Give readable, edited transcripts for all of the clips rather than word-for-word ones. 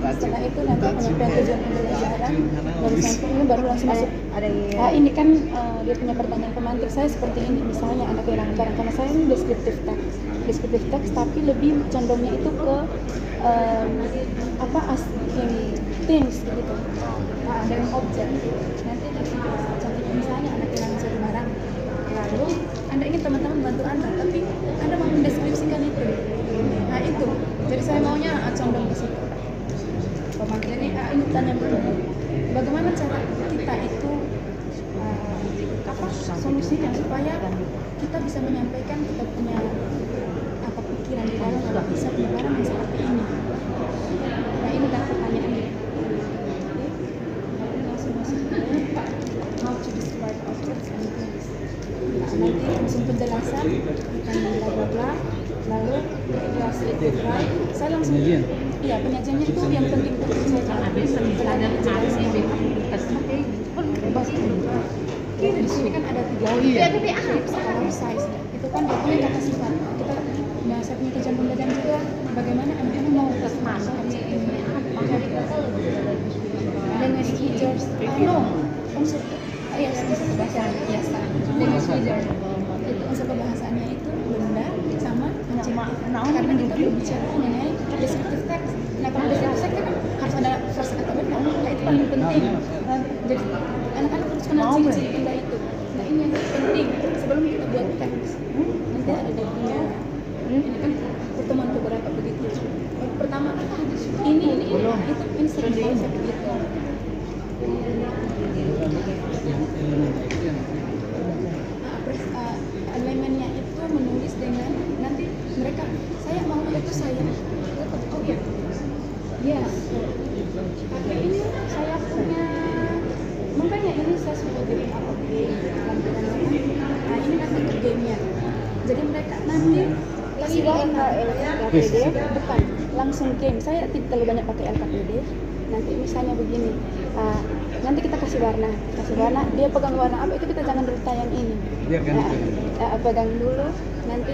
Setelah itu nanti penyampaian tujuan pembelajaran dari samping ini baru langsung masuk. Ini kan dia punya pertanyaan pemantik saya seperti ini, misalnya anak kehilangan barang, karena saya ini descriptive text tapi lebih condongnya itu ke things gitu, dengan objek. Nanti contohnya misalnya anak kehilangan suatu barang, lalu Anda ingin teman-teman bantu Anda, tapi Anda mau mendeskripsikan itu. Nah itu, jadi saya maunya condong ke situ. Jadi ini tanya dulu, bagaimana cara kita itu solusinya supaya kita bisa menyampaikan kita punya pikiran di dalam kalau bisa penyebaran yang seperti ini. Nah ini kan pertanyaannya. Langsung masuk ke how to describe objects and things. Nah, nanti langsung penjelasan akan bla bla bla. Lalu kelas itu saya langsung penyajiannya itu yang penting saya ada penjelasan di sini kan ada 3 skala size itu kan dia kata sifat kita. Nah saya punya tujuan pembelajaran juga bagaimana anak-anak mau masuk language teachers unsur bahasa biasa language teacher itu unsur kebahasaannya itu benda sama karena kita berbicara mengenai descriptive text. Nah kalau descriptive text kan harus ada first atau benda, nah itu paling penting. Jadi anak-anak harus kenal ciri-ciri benda itu. Nah ini yang penting sebelum kita buat teks. Nanti ada dia punya ini kan pertemuan beberapa begitu. Pertama ini sering konsep begitu. Elemennya itu menulis dengan nanti mereka saya mau itu saya tapi ini saya punya makanya ini saya sudah bikin nah ini kan untuk gamenya jadi mereka nanti kasih warna bukan langsung game. Saya tidak terlalu banyak pakai LKPD. Nanti misalnya begini nanti kita kasih warna dia pegang warna apa itu kita jangan dulu tayang ini pegang dulu nanti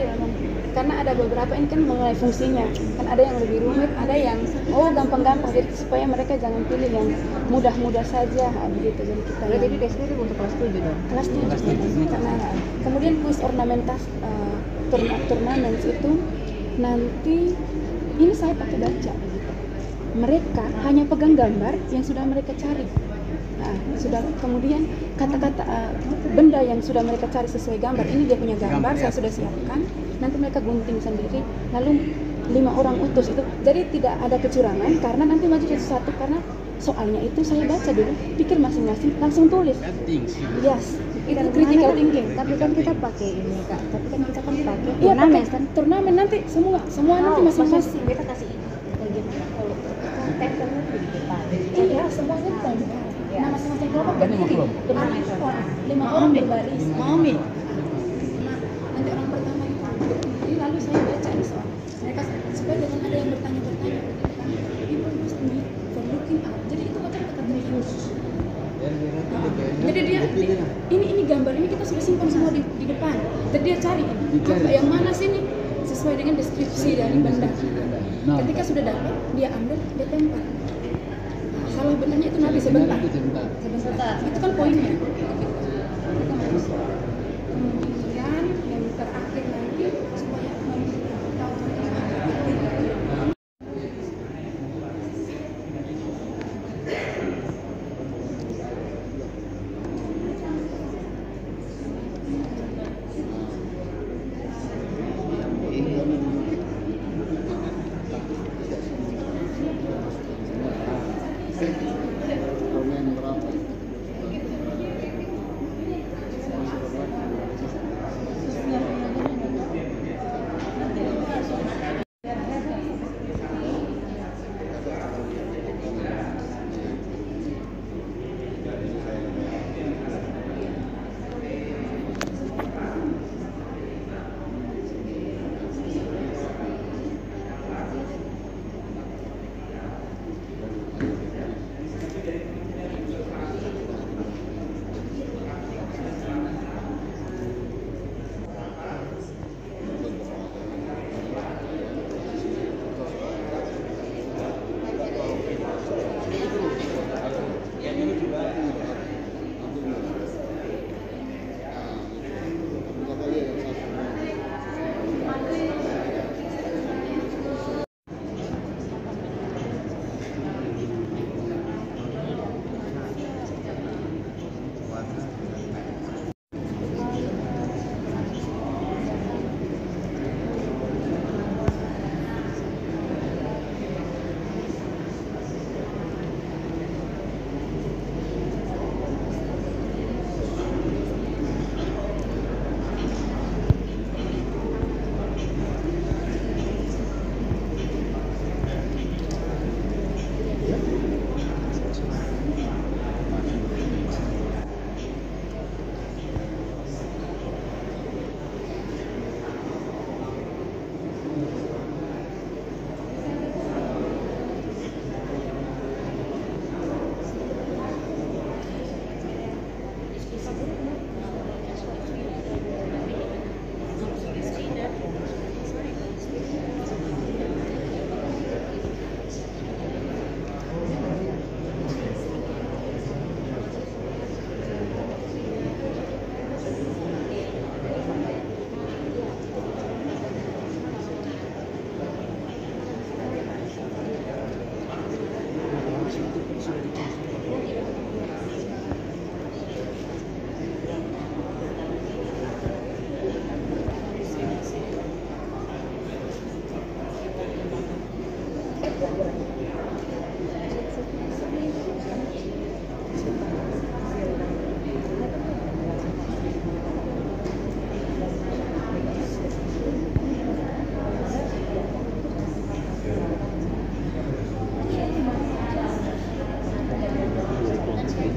karena ada beberapa ini kan mengenai fungsinya kan ada yang lebih rumit ada yang gampang-gampang jadi supaya mereka jangan pilih yang mudah-mudah saja begitu jadi kita jadi deskripsi untuk kelas 7 dong kelas 7 karena kemudian kuis ornamentas turnamen itu nanti ini saya pakai baca mereka hanya pegang gambar yang sudah mereka cari. Sudah kemudian kata-kata benda yang sudah mereka cari sesuai gambar ini dia punya gambar saya sudah siapkan nanti mereka gunting sendiri lalu 5 orang utus itu jadi tidak ada kecurangan karena nanti maju satu karena soalnya itu saya baca dulu pikir masing-masing langsung tulis itu critical thinking tapi kan kita pakai ini Kak tapi kan kita kan pakai turnamen kan turnamen nanti semua nanti masing-masing kita kasih bagaimana kalau konten kamu di depan semuanya di nah masing-masing kelompok berdiri 5 orang berbaris mau nih nanti orang pertama itu berdiri lalu saya baca di soal mereka supaya jangan ada yang bertanya-bertanya people must meet for looking up jadi itu macam kata terus jadi dia ini gambar ini kita sudah simpan semua di depan jadi dia cari yang mana sini sesuai dengan deskripsi dari benda ketika sudah dapat dia ambil dia tempel salah benarnya itu nanti sebentar itu kan poinnya kemudian yang terakhir nanti supaya tahu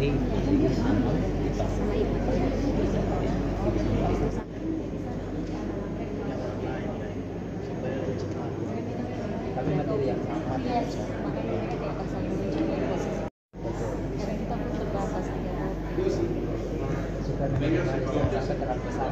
Tapi materi yang sama. Makanya kita akan saling mencoba proses. Karena kita pun terbatas ya. Suka merasa terlalu besar.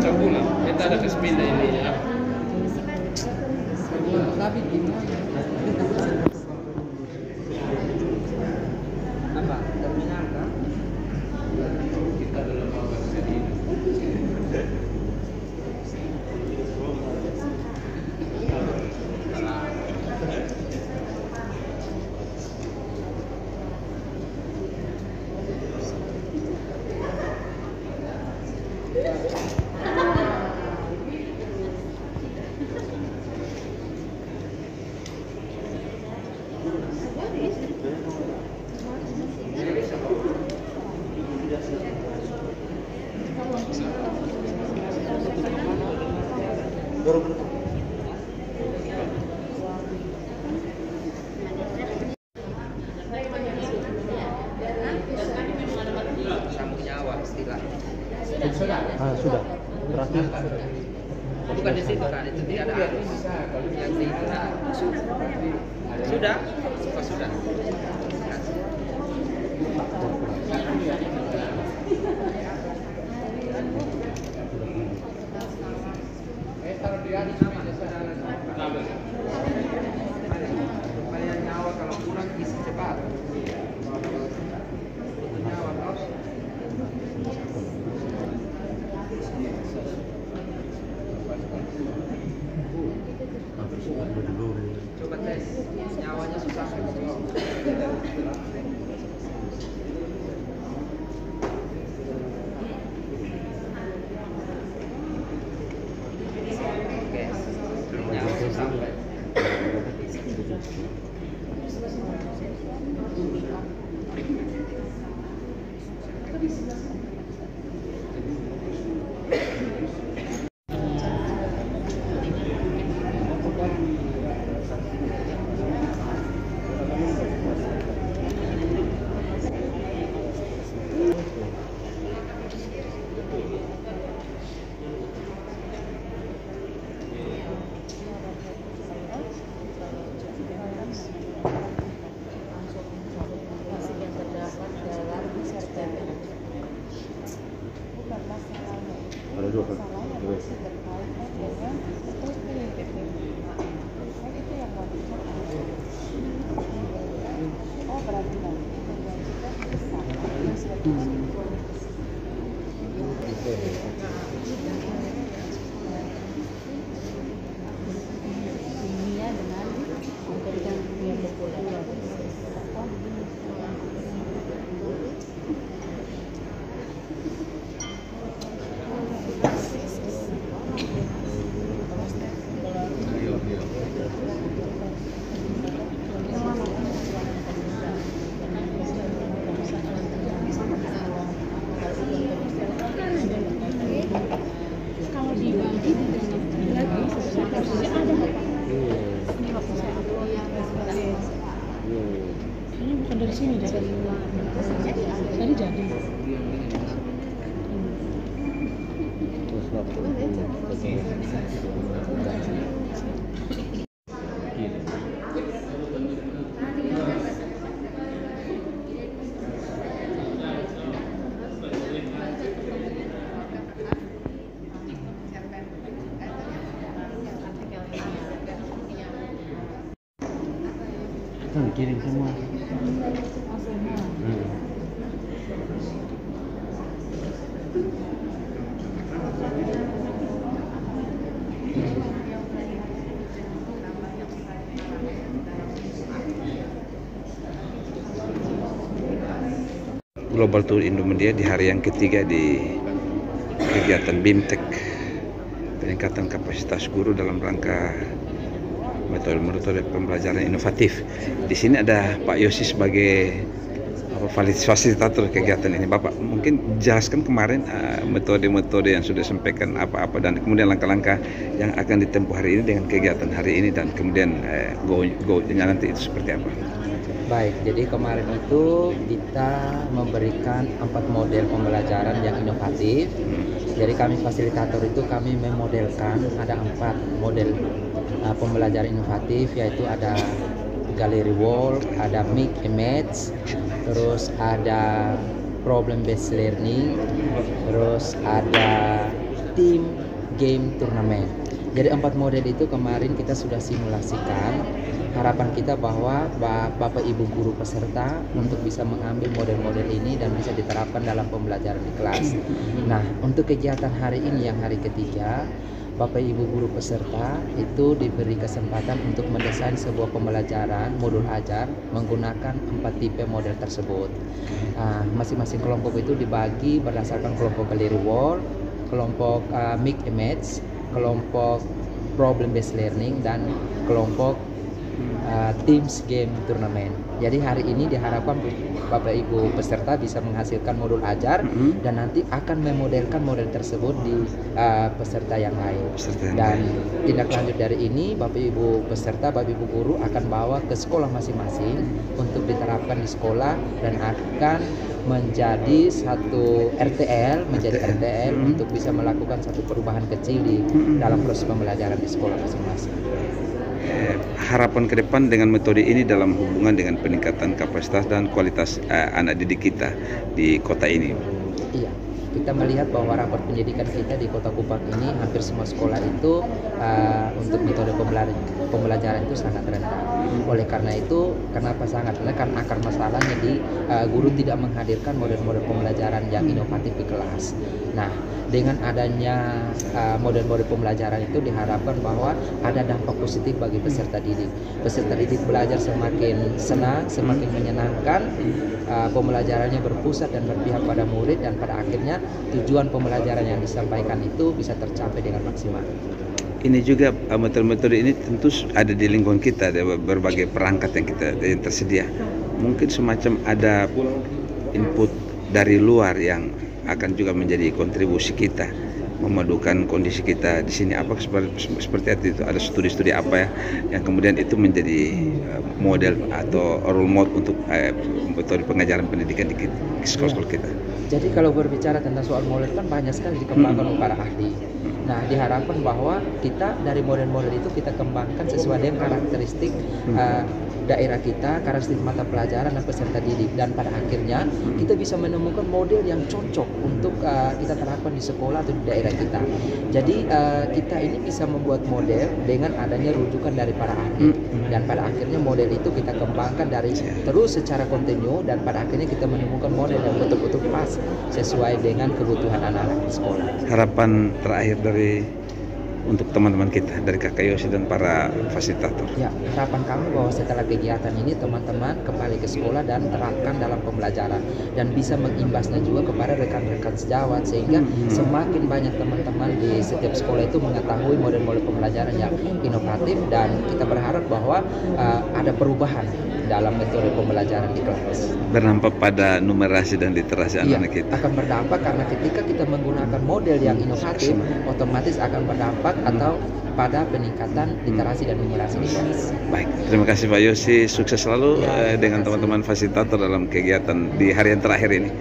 Campuran, kita ada kespin ini ya. Tapi apa? Terminal kan? Kita dalam versi ini. Sambung nyawa istilahnya. Sudah. Terakhir. Bukan di situ kan, itu tidak ada arus. Yang di itu sudah. Oh, sudah. Taruh di atas namanya saudara. Supaya nyawa kalau kurang isi cepat. Nyawa terus. Coba tes, nyawanya susah. Oke, nyawa susah. bukan dari sini deh. Jadi. Terus waktu kirim semua. Global Tour Indomedia di hari yang ketiga di kegiatan BIMTEK, peningkatan kapasitas guru dalam rangka metode pembelajaran inovatif. Di sini ada Pak Yosi sebagai fasilitator kegiatan ini. Bapak mungkin jelaskan kemarin metode-metode yang sudah disampaikan apa-apa dan kemudian langkah-langkah yang akan ditempuh hari ini dengan kegiatan hari ini dan kemudian go-nya nanti itu seperti apa? Baik, jadi kemarin itu kita memberikan 4 model pembelajaran yang inovatif. Jadi kami fasilitator itu kami memodelkan ada 4 model pembelajaran inovatif, yaitu ada gallery wall, ada mix image, terus ada problem based learning, terus ada team game turnamen. Jadi 4 model itu kemarin kita sudah simulasikan. Harapan kita bahwa Bapak Ibu guru peserta untuk bisa mengambil model-model ini dan bisa diterapkan dalam pembelajaran di kelas. Nah, untuk kegiatan hari ini yang hari ketiga, Bapak Ibu guru peserta itu diberi kesempatan untuk mendesain sebuah pembelajaran modul ajar menggunakan 4 tipe model tersebut. Masing-masing kelompok itu dibagi berdasarkan kelompok gallery wall, kelompok mix image, kelompok problem based learning, dan kelompok teams game turnamen. Jadi hari ini diharapkan Bapak Ibu peserta bisa menghasilkan modul ajar dan nanti akan memodelkan model tersebut di peserta yang lain. Dan tindak lanjut dari ini Bapak Ibu peserta, Bapak Ibu guru akan bawa ke sekolah masing-masing untuk diterapkan di sekolah dan akan menjadi satu RTL, untuk bisa melakukan satu perubahan kecil di dalam proses pembelajaran di sekolah masing-masing. Harapan ke depan dengan metode ini dalam hubungan dengan peningkatan kapasitas dan kualitas anak didik kita di kota ini. Iya, kita melihat bahwa rapor pendidikan kita di Kota Kupang ini hampir semua sekolah itu untuk metode pembelajaran itu sangat rendah. Oleh karena itu, kenapa sangat rendah? Karena akar masalahnya di guru tidak menghadirkan model-model pembelajaran yang inovatif di kelas. Nah, dengan adanya model-model pembelajaran itu diharapkan bahwa ada dampak positif bagi peserta didik. Peserta didik belajar semakin senang, semakin menyenangkan, pembelajarannya berpusat dan berpihak pada murid, dan pada akhirnya tujuan pembelajaran yang disampaikan itu bisa tercapai dengan maksimal. Ini juga metode-metode ini tentu ada di lingkungan kita, ada berbagai perangkat yang tersedia. Mungkin semacam ada input dari luar yang akan juga menjadi kontribusi kita memadukan kondisi kita di sini. Apa seperti itu? Ada studi-studi apa ya yang kemudian itu menjadi model atau role model untuk metode pengajaran pendidikan di sekolah-sekolah kita. Jadi kalau berbicara tentang soal model kan banyak sekali dikembangkan oleh para ahli. Nah, diharapkan bahwa kita dari model-model itu kita kembangkan sesuai dengan karakteristik daerah kita, karakteristik mata pelajaran dan peserta didik, dan pada akhirnya kita bisa menemukan model yang cocok untuk kita terapkan di sekolah atau di daerah kita. Jadi kita ini bisa membuat model dengan adanya rujukan dari para ahli, dan pada akhirnya model itu kita kembangkan dari terus secara kontinu, dan pada akhirnya kita menemukan model yang betul-betul pas sesuai dengan kebutuhan anak-anak di sekolah. Harapan terakhir untuk teman-teman kita dari Kakak Yosi dan para fasilitator. Ya, harapan kami bahwa setelah kegiatan ini teman-teman kembali ke sekolah dan terapkan dalam pembelajaran dan bisa mengimbasnya juga kepada rekan-rekan sejawat, sehingga semakin banyak teman-teman di setiap sekolah itu mengetahui model-model pembelajaran yang inovatif, dan kita berharap bahwa ada perubahan dalam metode pembelajaran di kelas. Berdampak pada numerasi dan literasi anak-anak kita. Akan berdampak karena ketika kita menggunakan model yang inovatif, otomatis akan berdampak berdampak atau pada peningkatan literasi dan numerasi di Indonesia. Baik, terima kasih Pak Yosi. Sukses selalu dengan teman-teman fasilitator dalam kegiatan di hari yang terakhir ini.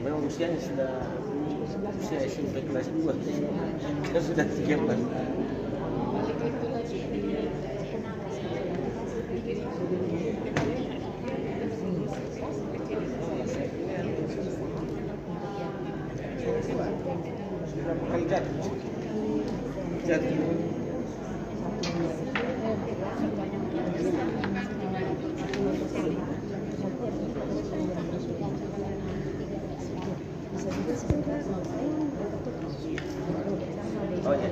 Memang usianya sudah usia SMP kelas 2 kan sudah 13. Berapa kali jatuh? Oh ya,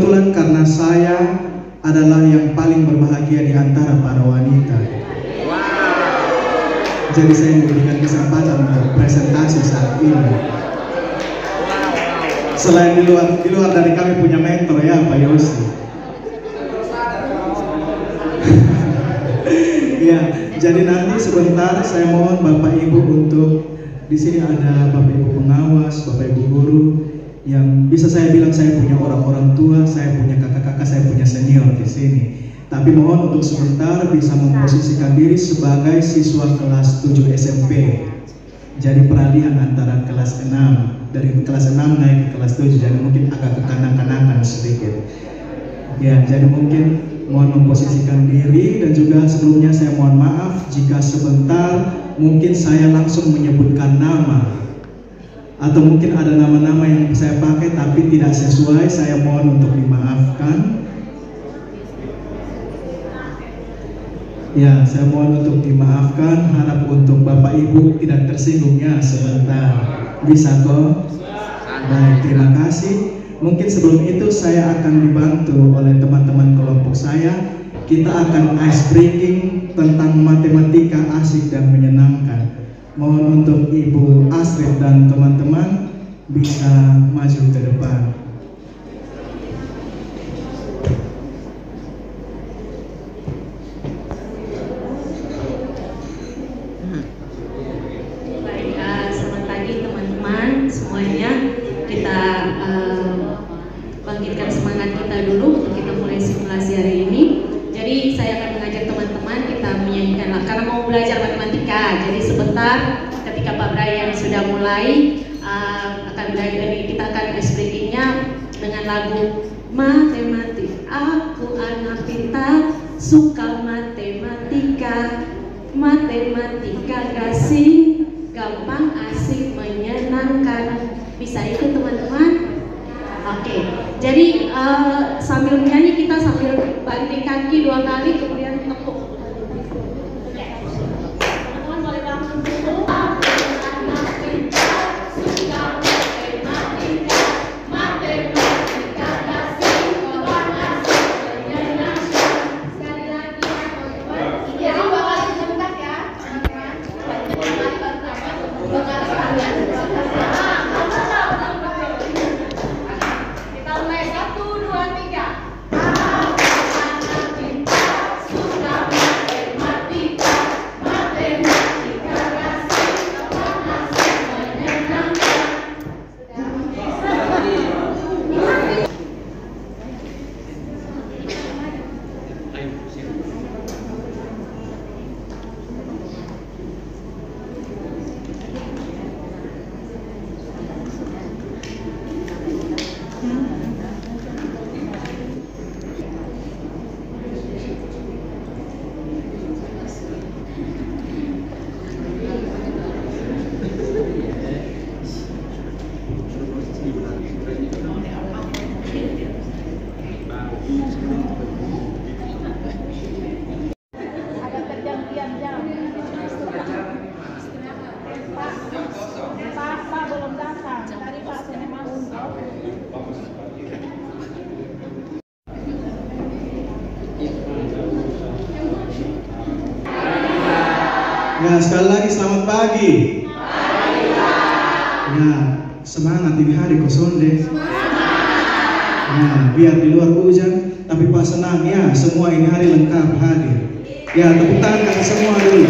Kebetulan karena saya adalah yang paling berbahagia di antara para wanita. Jadi saya memberikan kesempatan untuk presentasi saat ini. Selain di luar dari kami punya mentor ya Pak Yosi. Ya, jadi nanti sebentar saya mohon Bapak Ibu untuk di sini ada Bapak Ibu pengawas, Bapak Ibu guru yang bisa saya bilang saya punya orang-orang tua, saya punya kakak-kakak, saya punya senior di sini. Tapi mohon untuk sebentar bisa memposisikan diri sebagai siswa kelas 7 SMP. Jadi peralihan antara kelas 6 dari kelas 6 naik ke kelas 7, jadi mungkin agak ke kanan-kanakan sedikit. Ya, jadi mungkin mohon memposisikan diri dan juga sebelumnya saya mohon maaf jika sebentar mungkin saya langsung menyebutkan nama atau mungkin ada nama-nama yang saya pakai tapi tidak sesuai, saya mohon untuk dimaafkan. Ya, saya mohon untuk dimaafkan, harap untuk Bapak Ibu tidak tersinggung ya sebentar. Bisa kok? Baik, terima kasih. Mungkin sebelum itu saya akan dibantu oleh teman-teman kelompok saya. Kita akan ice breaking tentang matematika asik dan menyenangkan. Mohon untuk Ibu Astrid dan teman-teman bisa maju ke depan. Selamat pagi teman-teman semuanya. Kita bangkitkan semangat kita dulu untuk kita mulai simulasi hari ini. Jadi saya akan mengajak teman-teman kita menyanyikan karena mau belajar matematika. Jadi sebentar ketika Pak Brian sudah mulai akan belajar, kita akan ice breaking-nya dengan lagu Matematik. Aku anak pintar, suka matematika. Matematika kasih, gampang, asik, menyenangkan. Bisa ikut teman-teman? Oke, jadi sambil menyanyi kita sambil banting kaki 2 kali kemudian tepuk. Teman-teman boleh langsung dulu. Ya, sekali lagi selamat pagi. Ya, semangat ini hari kosong deh. Nah, biar di luar hujan, tapi pas senang ya, semua ini hari lengkap hadir. Ya, tepuk tangan kasih semua dulu.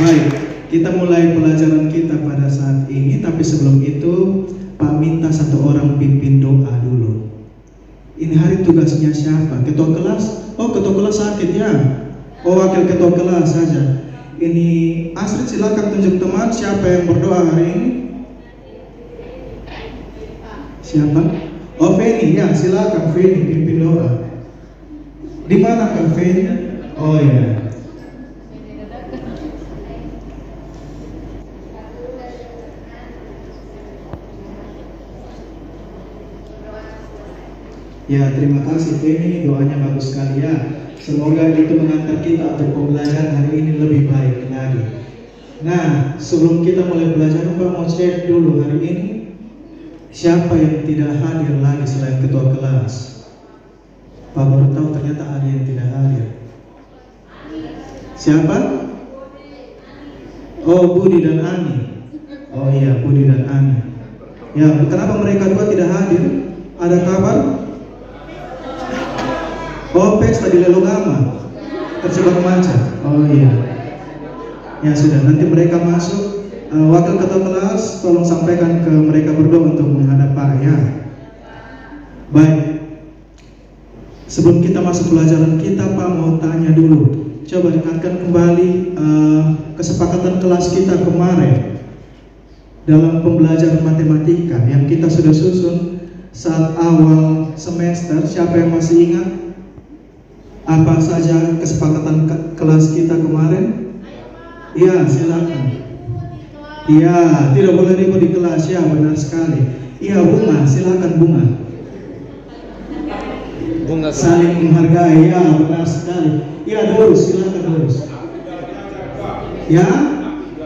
Baik, kita mulai pelajaran kita pada saat ini, tapi sebelum itu Pak minta satu orang pimpin doa dulu. Ini hari tugasnya siapa? Ketua kelas? Oh, ketua kelas sakit ya. Oh, wakil ketua kelas saja. Ini Astrid, silakan tunjuk teman siapa yang berdoa hari ini. Siapa? Oh, Feni ya, silakan Feni pimpin doa. Di mana Kak Feni? Oh ya. Ya, terima kasih Feni, doanya bagus sekali ya. Semoga itu mengantar kita untuk pembelajaran hari ini lebih baik lagi. Nah, sebelum kita mulai belajar, Pak mau cek dulu hari ini. Siapa yang tidak hadir lagi selain ketua kelas? Pak baru tahu ternyata ada yang tidak hadir. Siapa? Oh, Budi dan Ani. Oh iya, Budi dan Ani. Ya, kenapa mereka dua tidak hadir? Ada kabar? Oh, pesta di Lelogama terjebak macet. Oh iya. Ya sudah, nanti mereka masuk. Wakil ketua kelas, tolong sampaikan ke mereka berdua untuk menghadap Pak ya. Baik. Sebelum kita masuk pelajaran kita, Pak mau tanya dulu. Coba ingatkan kembali kesepakatan kelas kita kemarin dalam pembelajaran matematika yang kita sudah susun saat awal semester. Siapa yang masih ingat apa saja kesepakatan kelas kita kemarin? Iya, silakan. Iya, tidak boleh ribut di kelas, ya benar sekali. Iya, Bunga, silakan Bunga. Bunga Saling menghargai, ya benar sekali. Iya, Doris, silakan Doris. Ya,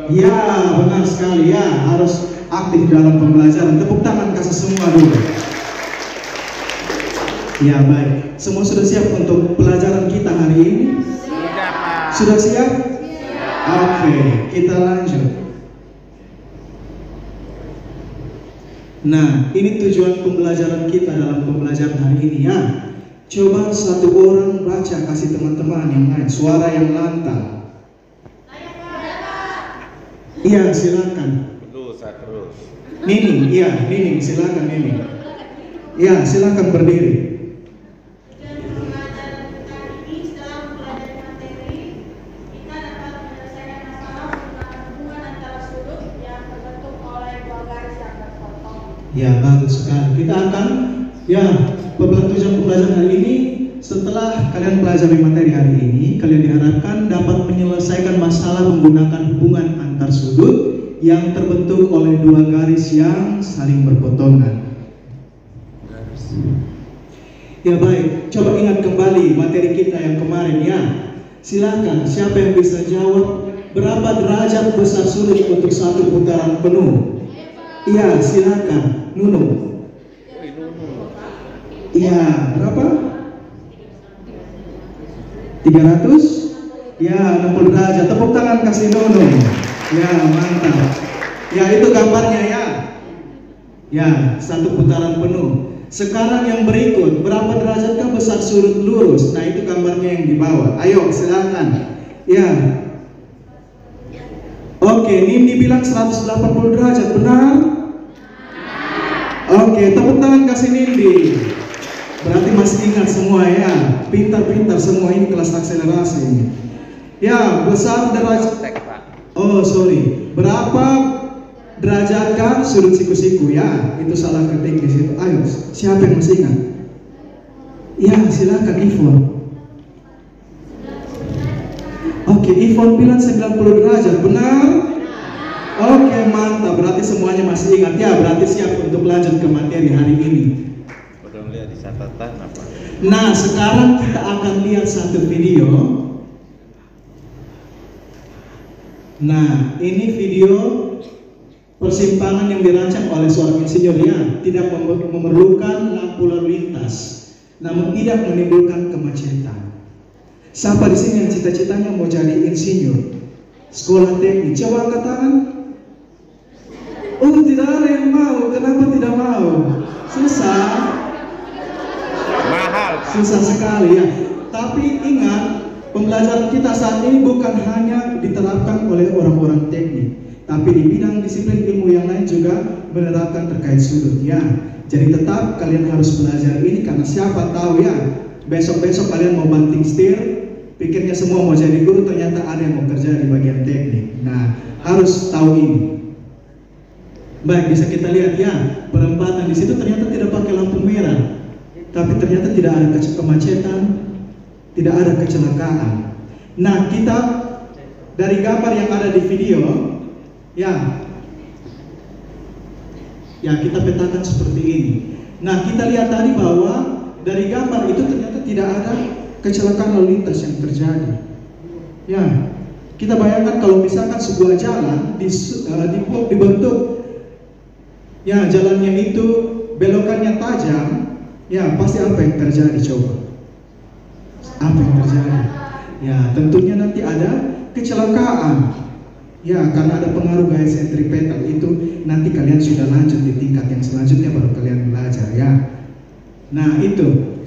ya benar sekali, ya harus aktif dalam pembelajaran. Tepuk tangan kasih semua dulu. Ya baik, semua sudah siap untuk pelajaran kita hari ini? Sudah siap? Oke, kita lanjut. Nah, ini tujuan pembelajaran kita dalam pembelajaran hari ini ya. Coba satu orang baca, kasih teman-teman yang lain suara yang lantang. Iya, silakan. Terus. Nining, iya, Nining, silakan Nining. Iya, silakan berdiri. Ya bagus sekali. Kita akan tujuan pembelajaran hari ini. Setelah kalian pelajari materi hari ini, kalian diharapkan dapat menyelesaikan masalah menggunakan hubungan antar sudut yang terbentuk oleh dua garis yang saling berpotongan. Ya baik, coba ingat kembali materi kita yang kemarin ya. Silakan, siapa yang bisa jawab berapa derajat besar sudut untuk satu putaran penuh? Iya, silakan. Nunu. Iya, berapa? 300? Ya, 60 derajat. Tepuk tangan kasih Nunu. Ya, mantap. Ya, itu gambarnya ya. Ya, satu putaran penuh. Sekarang yang berikut, berapa derajatkah besar sudut lurus? Nah, itu gambarnya yang di bawah. Ayo, silakan. Ya. Oke, Nini bilang 180 derajat, benar? Oke, tepuk tangan kasih Nindi. Berarti masih ingat semua ya. Pintar-pintar semua, ini kelas akselerasi ini. Ya, besar derajat. Oh, sorry. Berapa derajatkah sudut siku-siku ya? Itu salah ketik di situ. Ayo, siapa yang masih ingat? Ya, silakan Ivon. Oke, Ivon bilang 90 derajat, benar? Oke, mantap. Berarti semuanya masih ingat ya. Berarti siap untuk lanjut ke materi hari ini. Udah lihat di catatan apa? Nah, sekarang kita akan lihat satu video. Nah, ini video persimpangan yang dirancang oleh seorang insinyur ya. Tidak memerlukan lampu lalu lintas, namun tidak menimbulkan kemacetan. Siapa di sini yang cita-citanya mau jadi insinyur? Sekolah teknik, coba angkat tangan. Oh, tidak ada yang mau. Kenapa tidak mau? Susah. Mahal. Susah sekali ya. Tapi ingat, pembelajaran kita saat ini bukan hanya diterapkan oleh orang-orang teknik, tapi di bidang disiplin ilmu yang lain juga menerapkan terkait sudut ya. Jadi tetap kalian harus belajar ini, karena siapa tahu ya, besok-besok kalian mau banting setir, pikirnya semua mau jadi guru, ternyata ada yang mau kerja di bagian teknik. Nah, harus tahu ini. Baik, bisa kita lihat ya, perempatan di situ ternyata tidak pakai lampu merah, tapi ternyata tidak ada kemacetan, tidak ada kecelakaan. Nah, kita dari gambar yang ada di video, ya kita petakan seperti ini. Nah, kita lihat tadi bahwa dari gambar itu ternyata tidak ada kecelakaan lalu lintas yang terjadi. Ya, kita bayangkan kalau misalkan sebuah jalan dibentuk ya jalannya itu belokannya tajam, ya pasti apa yang terjadi coba? Apa yang terjadi? Ya tentunya nanti ada kecelakaan. Ya karena ada pengaruh gaya sentripetal itu, nanti kalian sudah lanjut di tingkat yang selanjutnya baru kalian belajar ya. Nah itu.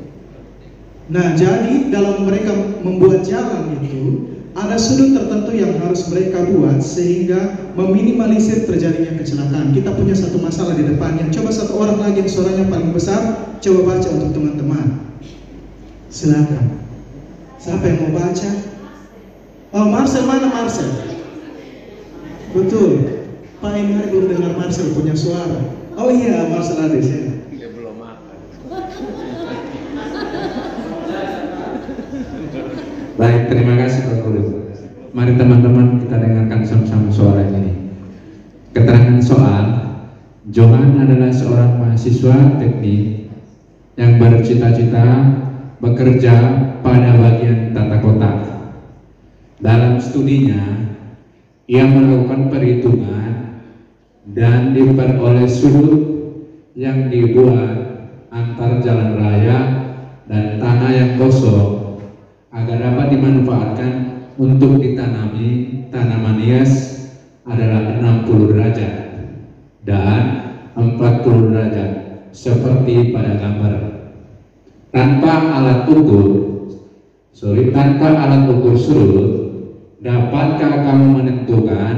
Nah jadi dalam mereka membuat jalan itu ada sudut tertentu yang harus mereka buat sehingga meminimalisir terjadinya kecelakaan. Kita punya satu masalah di depannya. Coba satu orang lagi yang suaranya paling besar, coba baca untuk teman-teman. Silakan. Siapa yang mau baca? Oh Marcel, mana Marcel? Betul. Pak ini hari belum dengar Marcel punya suara. Oh iya Marcel ada di sini. Dia belum makan. Baik, terima kasih Pak Guru. Mari teman-teman kita dengarkan sama-sama soal ini. Keterangan soal, Johan adalah seorang mahasiswa teknik yang bercita-cita bekerja pada bagian tata kota. Dalam studinya, ia melakukan perhitungan dan diperoleh sudut yang dibuat antar jalan raya dan tanah yang kosong agar dapat dimanfaatkan untuk ditanami tanaman hias adalah 60 derajat dan 40 derajat seperti pada gambar. Tanpa alat ukur sudut, dapatkah kamu menentukan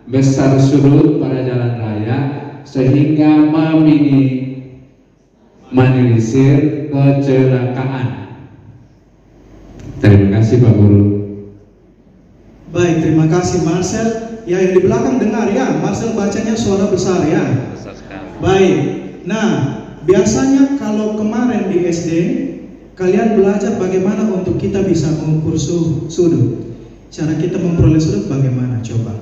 besar sudut pada jalan raya sehingga meminimalisir kecelakaan? Terima kasih Pak Guru. Baik, terima kasih Marcel. Ya yang di belakang dengar ya, Marcel bacanya suara besar ya. Besar sekali. Baik. Nah, biasanya kalau kemarin di SD kalian belajar bagaimana untuk kita bisa mengukur sudut. Cara kita memperoleh sudut bagaimana? Coba.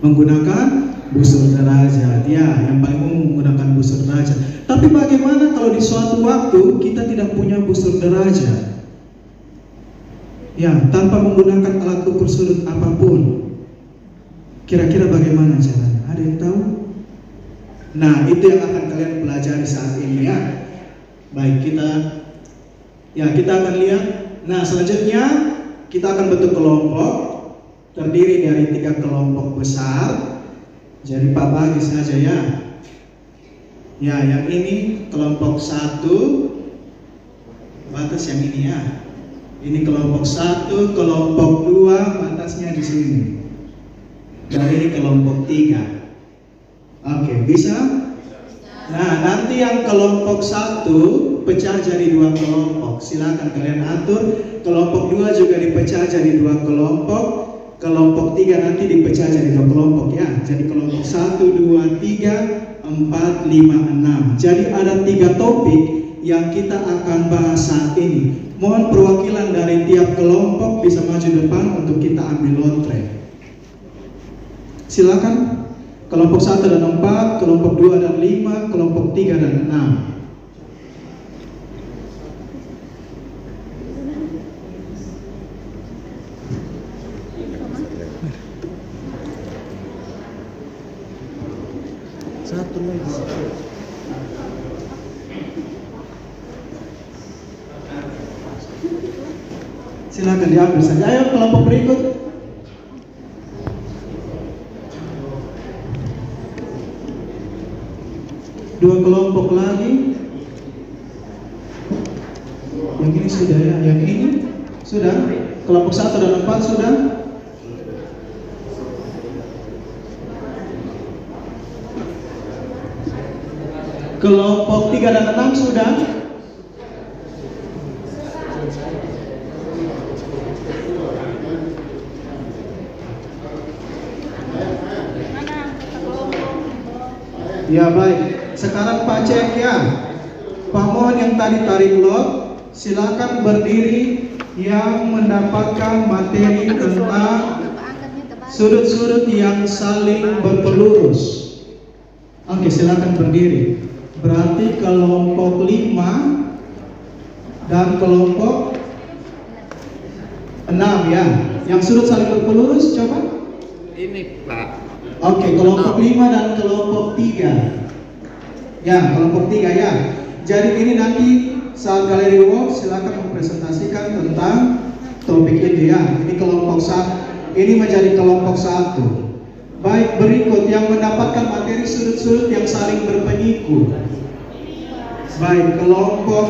Menggunakan busur derajat. Ya, yang paling umum menggunakan busur derajat. Tapi bagaimana kalau di suatu waktu kita tidak punya busur derajat? Ya, tanpa menggunakan alat ukur sudut apapun. Kira-kira bagaimana caranya? Ada yang tahu? Nah, itu yang akan kalian pelajari saat ini ya. Baik, kita akan lihat. Nah, selanjutnya kita akan bentuk kelompok terdiri dari 3 kelompok besar. Jadi Pak bagi saja ya. Ya, yang ini kelompok 1. Batas yang ini ya. Ini kelompok 1, kelompok 2 batasnya di sini. Dan ini kelompok 3. Oke, bisa? Nah, nanti yang kelompok 1 pecah jadi 2 kelompok. Silakan kalian atur. Kelompok 2 juga dipecah jadi 2 kelompok. Kelompok 3 nanti dipecah jadi 2 kelompok ya. Jadi kelompok 1, 2, 3, 4, 5, 6. Jadi ada 3 topik yang kita akan bahas saat ini. Mohon perwakilan dari tiap kelompok bisa maju depan untuk kita ambil lotre. Silakan. Kelompok 1 dan 4, kelompok 2 dan 5, kelompok 3 dan 6. Satu lagi. Silakan diambil saja. Ayo kelompok berikut. Dua kelompok lagi. Yang ini sudah ya, yang ini sudah. Kelompok 1 dan 4 sudah. Kelompok 3 dan 6 sudah. Ya baik, sekarang Pak cek ya. Pak mohon yang tadi tarik lot, silakan berdiri yang mendapatkan materi tentang sudut-sudut yang saling berpelurus. Oke, silakan berdiri. Berarti kelompok 5 dan kelompok 6 ya. Yang sudut saling berpelurus coba. Ini Pak. Oke, kelompok 5 dan kelompok 3. Ya, kelompok 3 ya. Jadi ini nanti saat galeri walk silakan mempresentasikan tentang topik itu ya. Ini kelompok 1. Ini menjadi kelompok 1. Baik, berikut yang mendapatkan materi sudut-sudut yang saling berpenyiku. Baik, kelompok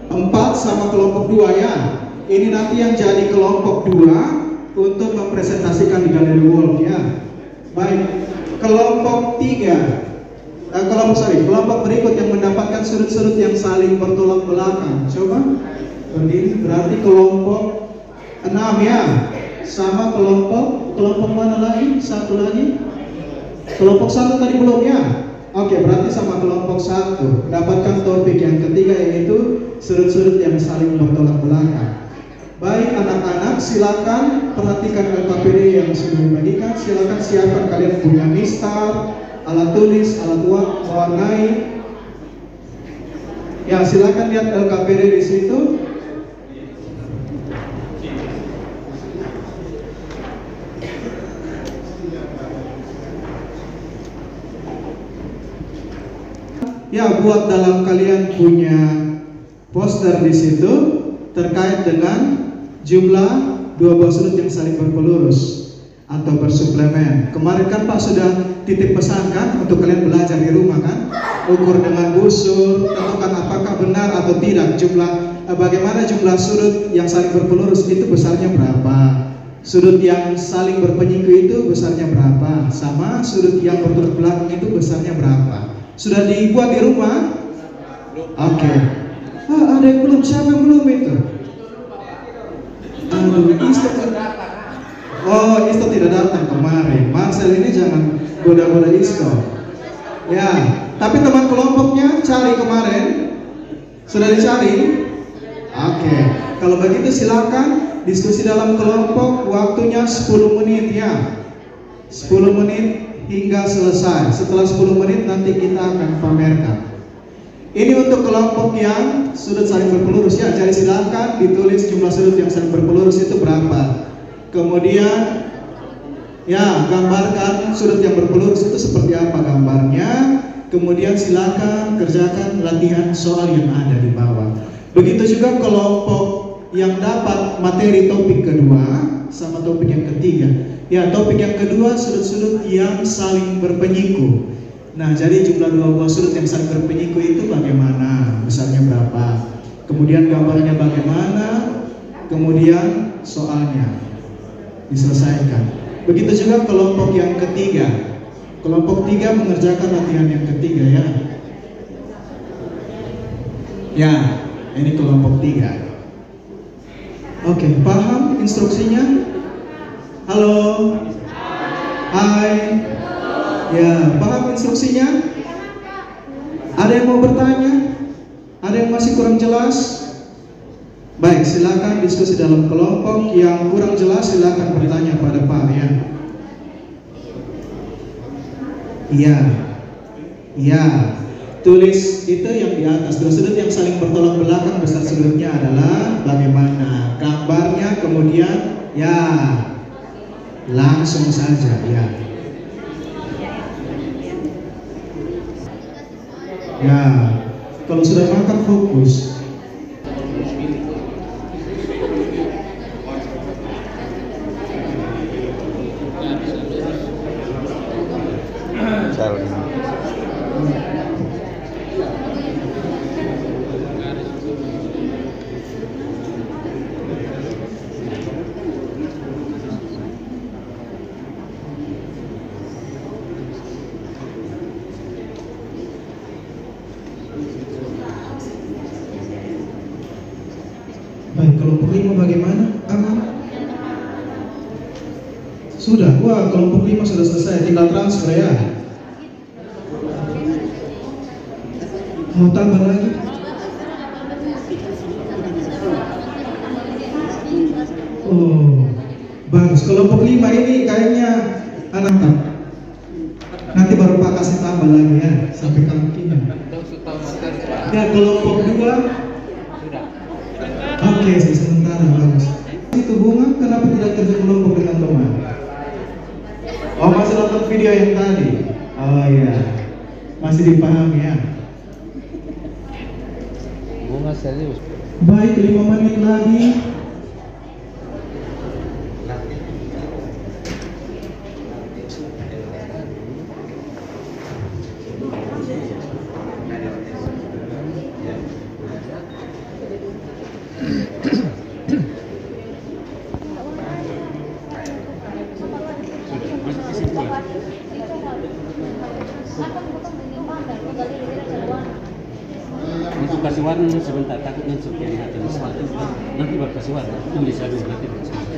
4 sama kelompok 2 ya. Ini nanti yang jadi kelompok 2 untuk mempresentasikan di galeri wall ya. Baik, kelompok 3. Kelompok berikut yang mendapatkan sudut-sudut yang saling bertolak belakang. Coba berdiri, berarti kelompok 6 ya. Sama kelompok mana lagi? Satu lagi. Kelompok 1 tadi belum ya? Oke, berarti sama kelompok 1 mendapatkan topik yang ketiga, yaitu sudut-sudut yang saling bertolak belakang. Baik anak-anak, silakan perhatikan LKPD yang sudah dibagikan. Silakan siapkan kalian punya mistar, alat tulis, alat mewarnai. Ya, silakan lihat LKPD di situ. Ya, buat dalam kalian punya poster di situ terkait dengan jumlah dua buah sudut yang saling berpelurus atau bersuplemen. Kemarin kan Pak sudah titip pesan kan untuk kalian belajar di rumah kan? Ukur dengan busur, tentukan apakah benar atau tidak bagaimana jumlah sudut yang saling berpelurus itu besarnya berapa? Sudut yang saling berpenyiku itu besarnya berapa? Sama sudut yang bertolak belakang itu besarnya berapa? Sudah dibuat di rumah? Oke. Ada yang belum? Siapa yang belum itu? Aduh, Isto tidak datang kemarin. Marcel ini jangan goda-goda Isto. Ya, tapi teman kelompoknya cari kemarin. Sudah dicari? Oke. Kalau begitu silakan diskusi dalam kelompok, waktunya 10 menit ya. 10 menit hingga selesai. Setelah 10 menit nanti kita akan pamerkan. Ini untuk kelompok yang sudut saling berpelurus ya. Jadi silakan ditulis jumlah sudut yang saling berpelurus itu berapa. Kemudian ya, gambarkan sudut yang berpelurus itu seperti apa gambarnya. Kemudian silakan kerjakan latihan soal yang ada di bawah. Begitu juga kelompok yang dapat materi topik kedua sama topik yang ketiga. Ya, topik yang kedua sudut-sudut yang saling berpenyiku. Nah, jadi jumlah dua buah sudut yang saling berpenyiku itu bagaimana? Besarnya berapa? Kemudian gambarnya bagaimana? Kemudian soalnya diselesaikan. Begitu juga kelompok yang ketiga. Kelompok 3 mengerjakan latihan yang ketiga ya. Ya, ini kelompok 3. Oke, paham instruksinya? Halo? Hai? Ya, paham instruksinya? Ada yang mau bertanya? Ada yang masih kurang jelas? Baik, silakan diskusi dalam kelompok. Yang kurang jelas silakan bertanya pada Pak ya. Iya. Iya. Tulis itu yang di atas. Dua sudut yang saling bertolak belakang, besar sudutnya adalah bagaimana? Gambarnya kemudian ya. Langsung saja ya. Ya, kalau sudah makan fokus. Baik, kelompok 5 bagaimana? Aman? Sudah, wah kelompok 5 sudah selesai, tinggal transfer ya. Mau tambah lagi? Oh, bagus. Kelompok 5 ini kayaknya anak-anak. Nanti baru Pak kasih tambah lagi ya, sampai kakinya. Ya, kelompok 2. Oke, sementara bagus. Itu bunga, kenapa tidak kerja kelompok dengan teman? Oh, masih nonton video yang tadi? Oh iya, masih dipahami ya. Bunga serius. Baik, 5 menit lagi. Untuk kasih warna sebentar, takut nyensuk yang hati nanti baru kasih warna, tulis aduh nanti baru kasih warna.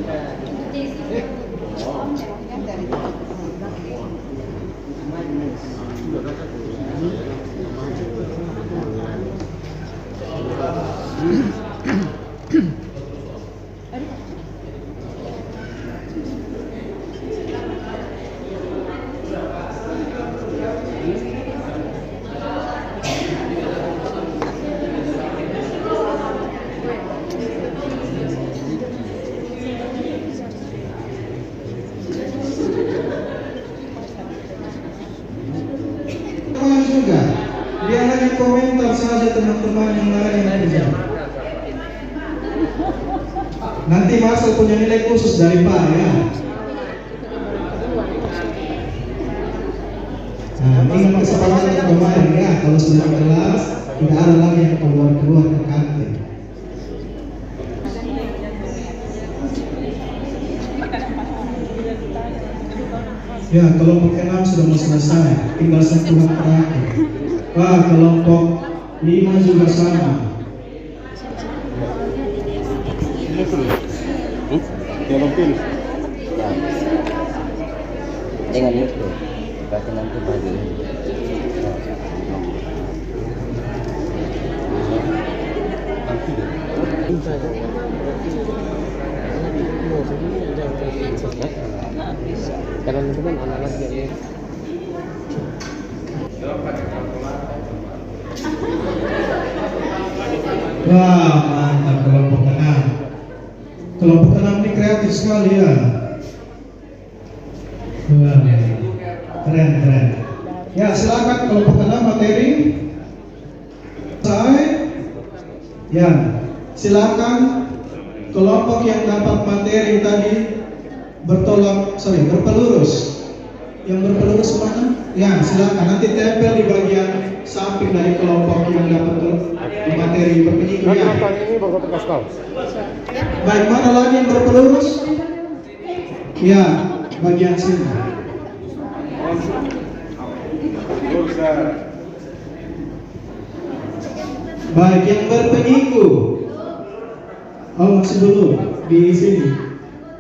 Juga dia hanya komentar saja teman-teman yang lain aja. Nanti Marcel punya nilai khusus dari Pak ya. Nah, ingat kesepakatan kemarin ya, kalau sudah kelas tidak ada lagi yang keluar ke kantin. Ya, kelompok 6 sudah mau selesai, tinggal 1 hak terakhir. Wah, kelompok 5 juga sama. Jangan itu, berarti nanti bagi. Karena itu kan anak-anak dia. Wah, mantap kelompok 6. Kelompok 6 ini kreatif sekali ya. Wah, keren. Ya, silakan kelompok 6 materi. Saya, ya, silakan kelompok yang dapat materi tadi berpelurus. Yang berpelurus mana? Ya, silakan nanti tempel di bagian samping dari kelompok yang dapat materi berpenyinggung ya. Baik, mana lagi yang berpelurus? Ya, bagian sini. Baik, yang berpenyinggung. Oh, masih dulu di sini.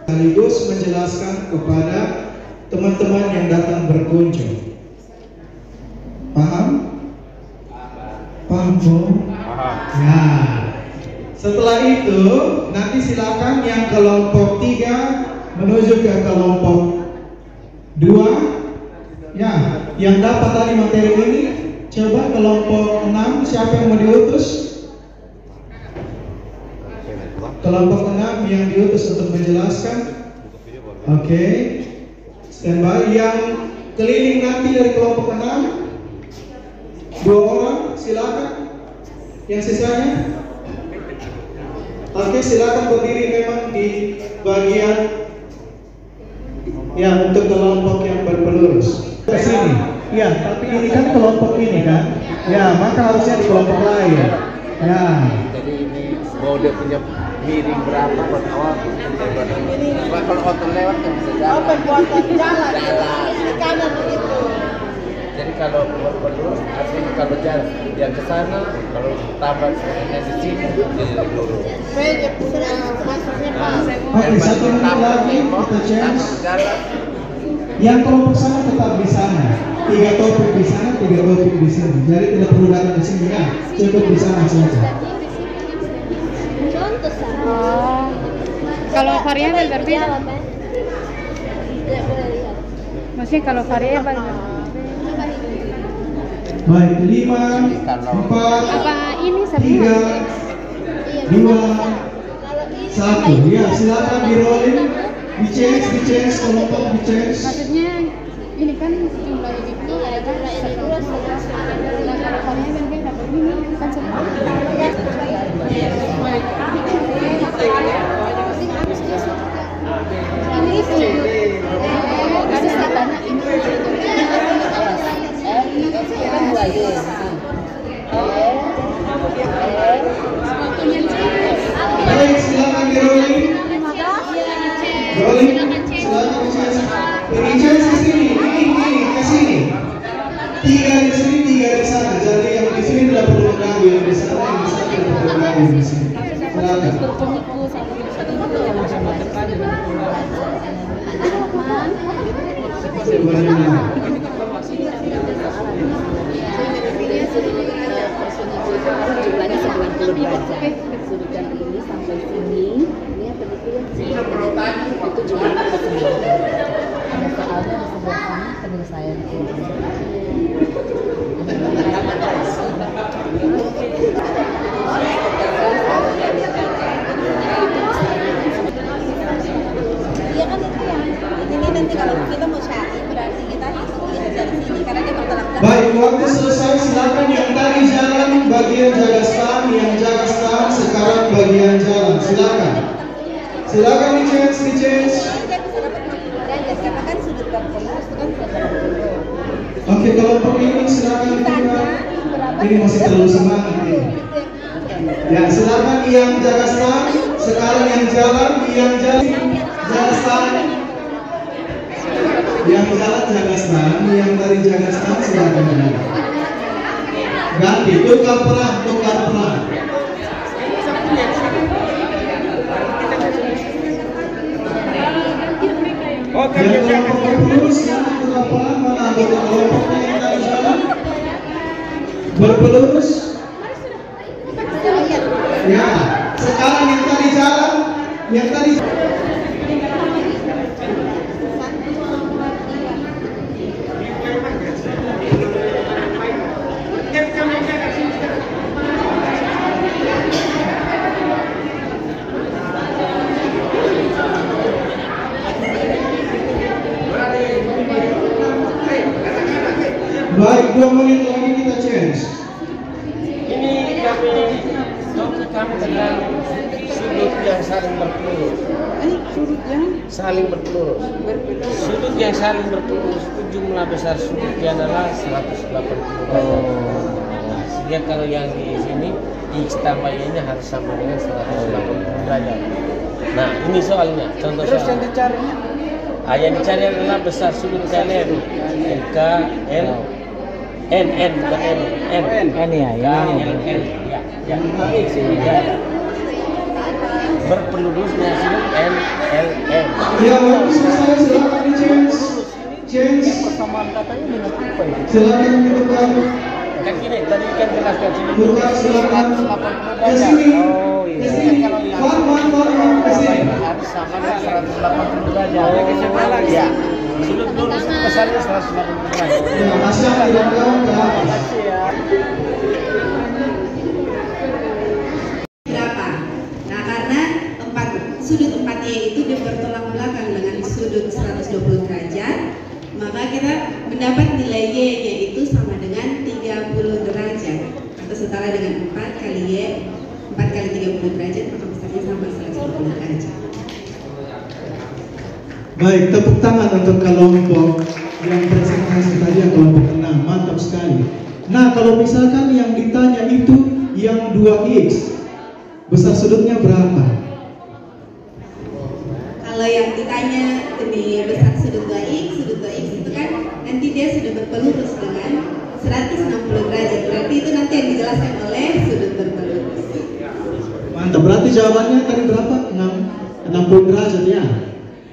Sekaligus menjelaskan kepada teman-teman yang datang berkunjung. Paham? Paham, Bu? Ya. Setelah itu, nanti silakan yang kelompok 3 menuju ke kelompok 2. Ya, yang dapat tadi materi ini, coba kelompok 6 siapa yang mau diutus? Kelompok 6 yang diutus untuk menjelaskan. Oke. Standby. Yang keliling nanti dari kelompok 6 2 orang, silakan. Yang sisanya, oke, silakan berdiri memang di bagian ya untuk kelompok yang berpelurus. Ke sini. Ya, tapi ini kan kelompok ini kan. Ya, maka harusnya di kelompok lain. Ya. Jadi ini mode punya miring berapa buat awal? Kalau otot lewat kan bisa jalan. Jalan. Di kanan begitu. Jadi kalau berlurus, artinya kalau jalan yang ke sana, kalau tabat yang di sini jadi lurus. Oke, 1 menit lagi kita change. Yang kelompok sana tetap di sana. 3 topik di sana, 3 topik di sini. Jadi tidak perlu datang ke sini ya, cukup di sana saja. Oh, kalau variabel berbeda. Maksudnya kalau variabel baik, 5, 4, apa ini 3, 2, 1. Ya, silakan di rolling, di change kelompok di change. Maksudnya Ini kan jumlah itu ada terus dan harapannya kan dia dapat ini kan Baik, silakan di rolling. Rolling, silakan ini chance ke sini, ini ke sini. 3 di sini, 3 di sana. Jadi yang di sini tidak perlu mengganggu, yang di sana tidak perlu mengganggu di sini. Silakan. Jumlahnya 90 derajat. Sudutkan ini sampai sini. Ini yang penting itu jumlahnya ke sini. Ada soalnya di sebelah sana penyelesaian Iya kan itu ya. Ini nanti kalau kita mau cari berarti kita hitung dari sini karena dia bertolak belakang. Baik, waktu selesai. Silakan yang tadi jalan bagian jaga stand, yang jaga stand sekarang bagian jalan. Silakan. Silakan di change. Karena kan sudut berpelurus itu kan Oke, kelompok ini silakan juga. Ini masih terlalu semangat ini. Ya, silakan yang jaga stand. Sekarang yang jalan jaga stand. Yang jalan jaga stand, yang tadi jaga stand silakan jalan. Ganti, tukar peran. Yang kelompok berpelurus, yang tukar peran, mana anggota kelompoknya yang tadi jalan? Berpelurus. Ya, sekarang yang tadi jalan, baik, 2 menit lagi kita change. Ini kami tentang sudut yang saling berpelurus. Saling berpelurus. Sudut yang saling berpelurus itu jumlah besar sudutnya adalah 180 derajat. Nah, sehingga kalau yang di sini X tambah Y-nya harus sama dengan 180 derajat. Nah, ini soalnya, contoh soal. Terus yang dicarinya? Yang dicari adalah besar sudut kalian. LK, L, N bukan N ya, ya. Berpelurusnya sudut N, L, N. Ya, waktu selesai, silakan di change. Persamaan katanya dengan apa itu? Silakan ditukar. Kan gini, tadi kan jelaskan sini. Tukar, silakan. Ke sini. Ke sini. Form, ke sini. Harus sama dengan 180 derajat. Ya. Sudut dulu besarnya 180 derajat. Ya, masih tidak tahu ke atas. berapa? Nah, karena sudut 4Y itu dia bertolak belakang dengan sudut 120 derajat, maka kita mendapat nilai Y-nya itu sama dengan 30 derajat atau setara dengan 4 kali Y, 4 kali 30 derajat, maka besarnya sama 120 derajat. Baik, tepuk tangan untuk kelompok yang presentasi tadi, yang kelompok 6, mantap sekali. Nah, kalau misalkan yang ditanya itu yang 2X, besar sudutnya berapa? Kalau yang ditanya ini besar sudut 2x itu kan nanti dia sudah berpelurus dengan 160 derajat. Berarti itu nanti yang dijelaskan oleh sudut berpelurus. Mantap, berarti jawabannya tadi berapa? 60 derajat ya?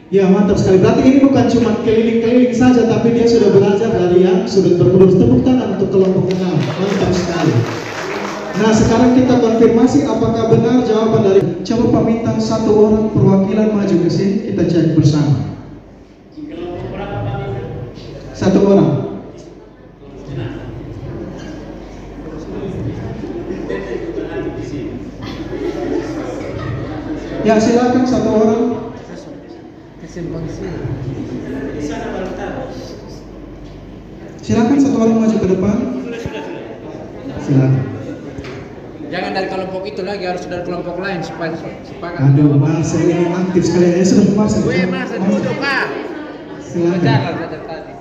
Ya, mantap sekali. Berarti ini bukan cuma keliling-keliling saja, tapi dia sudah belajar dari yang sudut berpelurus. Tepuk tangan untuk kelompok 6. Mantap sekali. Nah, sekarang kita konfirmasi apakah benar jawaban dari. Coba minta satu orang perwakilan maju ke sini, kita cek bersama. Satu orang. Ya, silakan satu orang. Silakan satu orang maju ke depan. Silakan. Jangan dari kelompok itu lagi, harus dari kelompok lain supaya sepakat. Aduh, Marcel ini aktif sekali. Ya sudah, Marcel. Gue Marcel duduk, Pak. Silakan. Jalan saja tadi.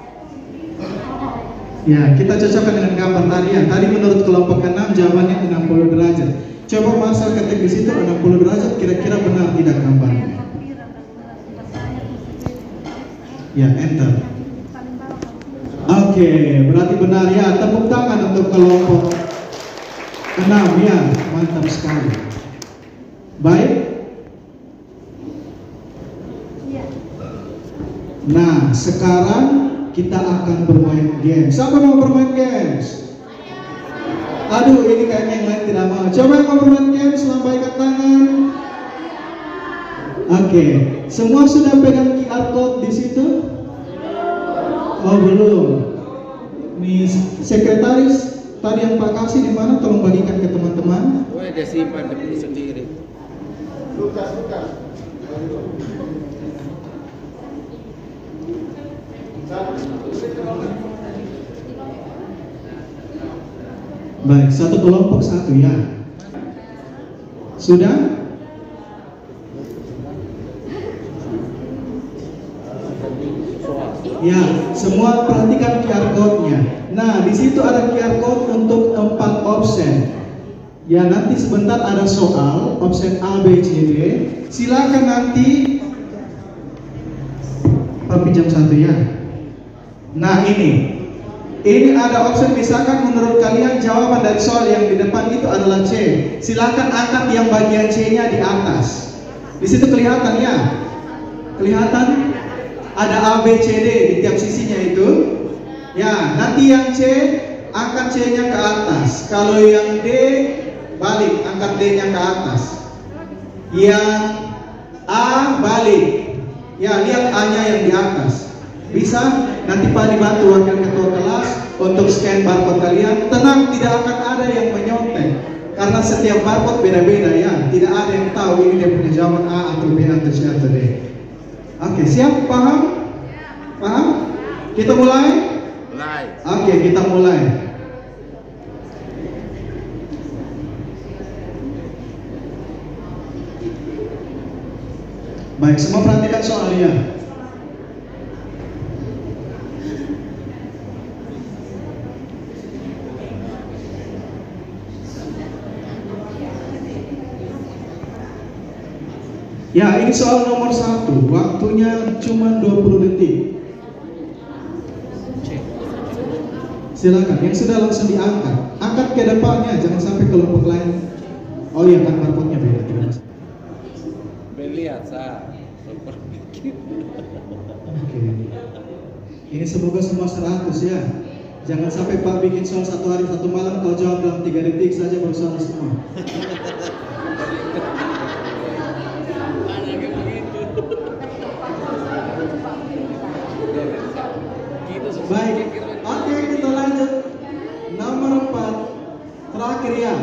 Ya, kita cocokkan dengan gambar tadi ya. Tadi menurut kelompok 6 jawabannya 60 derajat. Coba Marcel ketik di situ 60 derajat, kira-kira benar tidak gambarnya? Ya, enter. Oke, berarti benar ya. Tepuk tangan untuk kelompok 6 ya, mantap sekali. Baik. Nah, sekarang kita akan bermain game. Siapa mau bermain games? Aduh, ini kayaknya yang lain tidak mau. Coba yang mau bermain games, lambaikan tangan. Oke, semua sudah pegang QR code di situ? Oh belum. Nih sekretaris tadi yang Pak kasih di mana? Tolong bagikan ke teman-teman. Gue ada simpan dulu sendiri. Lukas. Baik, satu kelompok satu ya. Sudah? Ya, semua perhatikan QR code-nya. Nah, di situ ada QR code untuk 4 option. Ya, nanti sebentar ada soal option A, B, C, D. Silakan nanti pinjam satu ya. Nah, ini ada option, misalkan menurut kalian jawaban dari soal yang di depan itu adalah C. Silakan angkat yang bagian C-nya di atas. Di situ kelihatan ya. Kelihatan? Ada A, B, C, D di tiap sisinya itu. Ya, nanti yang C angkat C-nya ke atas. Kalau yang D balik, angkat D-nya ke atas. Yang A balik. Ya, lihat A-nya yang di atas. Bisa? Nanti Pak dibantu wakil ketua kelas untuk scan barcode kalian. Tenang, tidak akan ada yang menyontek karena setiap barcode beda-beda ya. Tidak ada yang tahu ini dia punya jawaban A atau B atau C atau D. Oke, siap? Paham? Paham? Kita mulai? Mulai. Oke, kita mulai. Baik, semua perhatikan soalnya. Ya, ini soal nomor 1. Waktunya cuma 20 detik. Silakan, yang sudah langsung diangkat. Angkat ke depannya, jangan sampai kelompok lain. Oh iya, kan barcode-nya beda, tidak masalah. Lihat, Sa. Oke. Ini semoga semua 100 ya. Jangan sampai Pak bikin soal 1 hari 1 malam, kau jawab dalam 3 detik saja baru salah semua. Baik, oke, kita lanjut. Nomor 4, terakhir ya.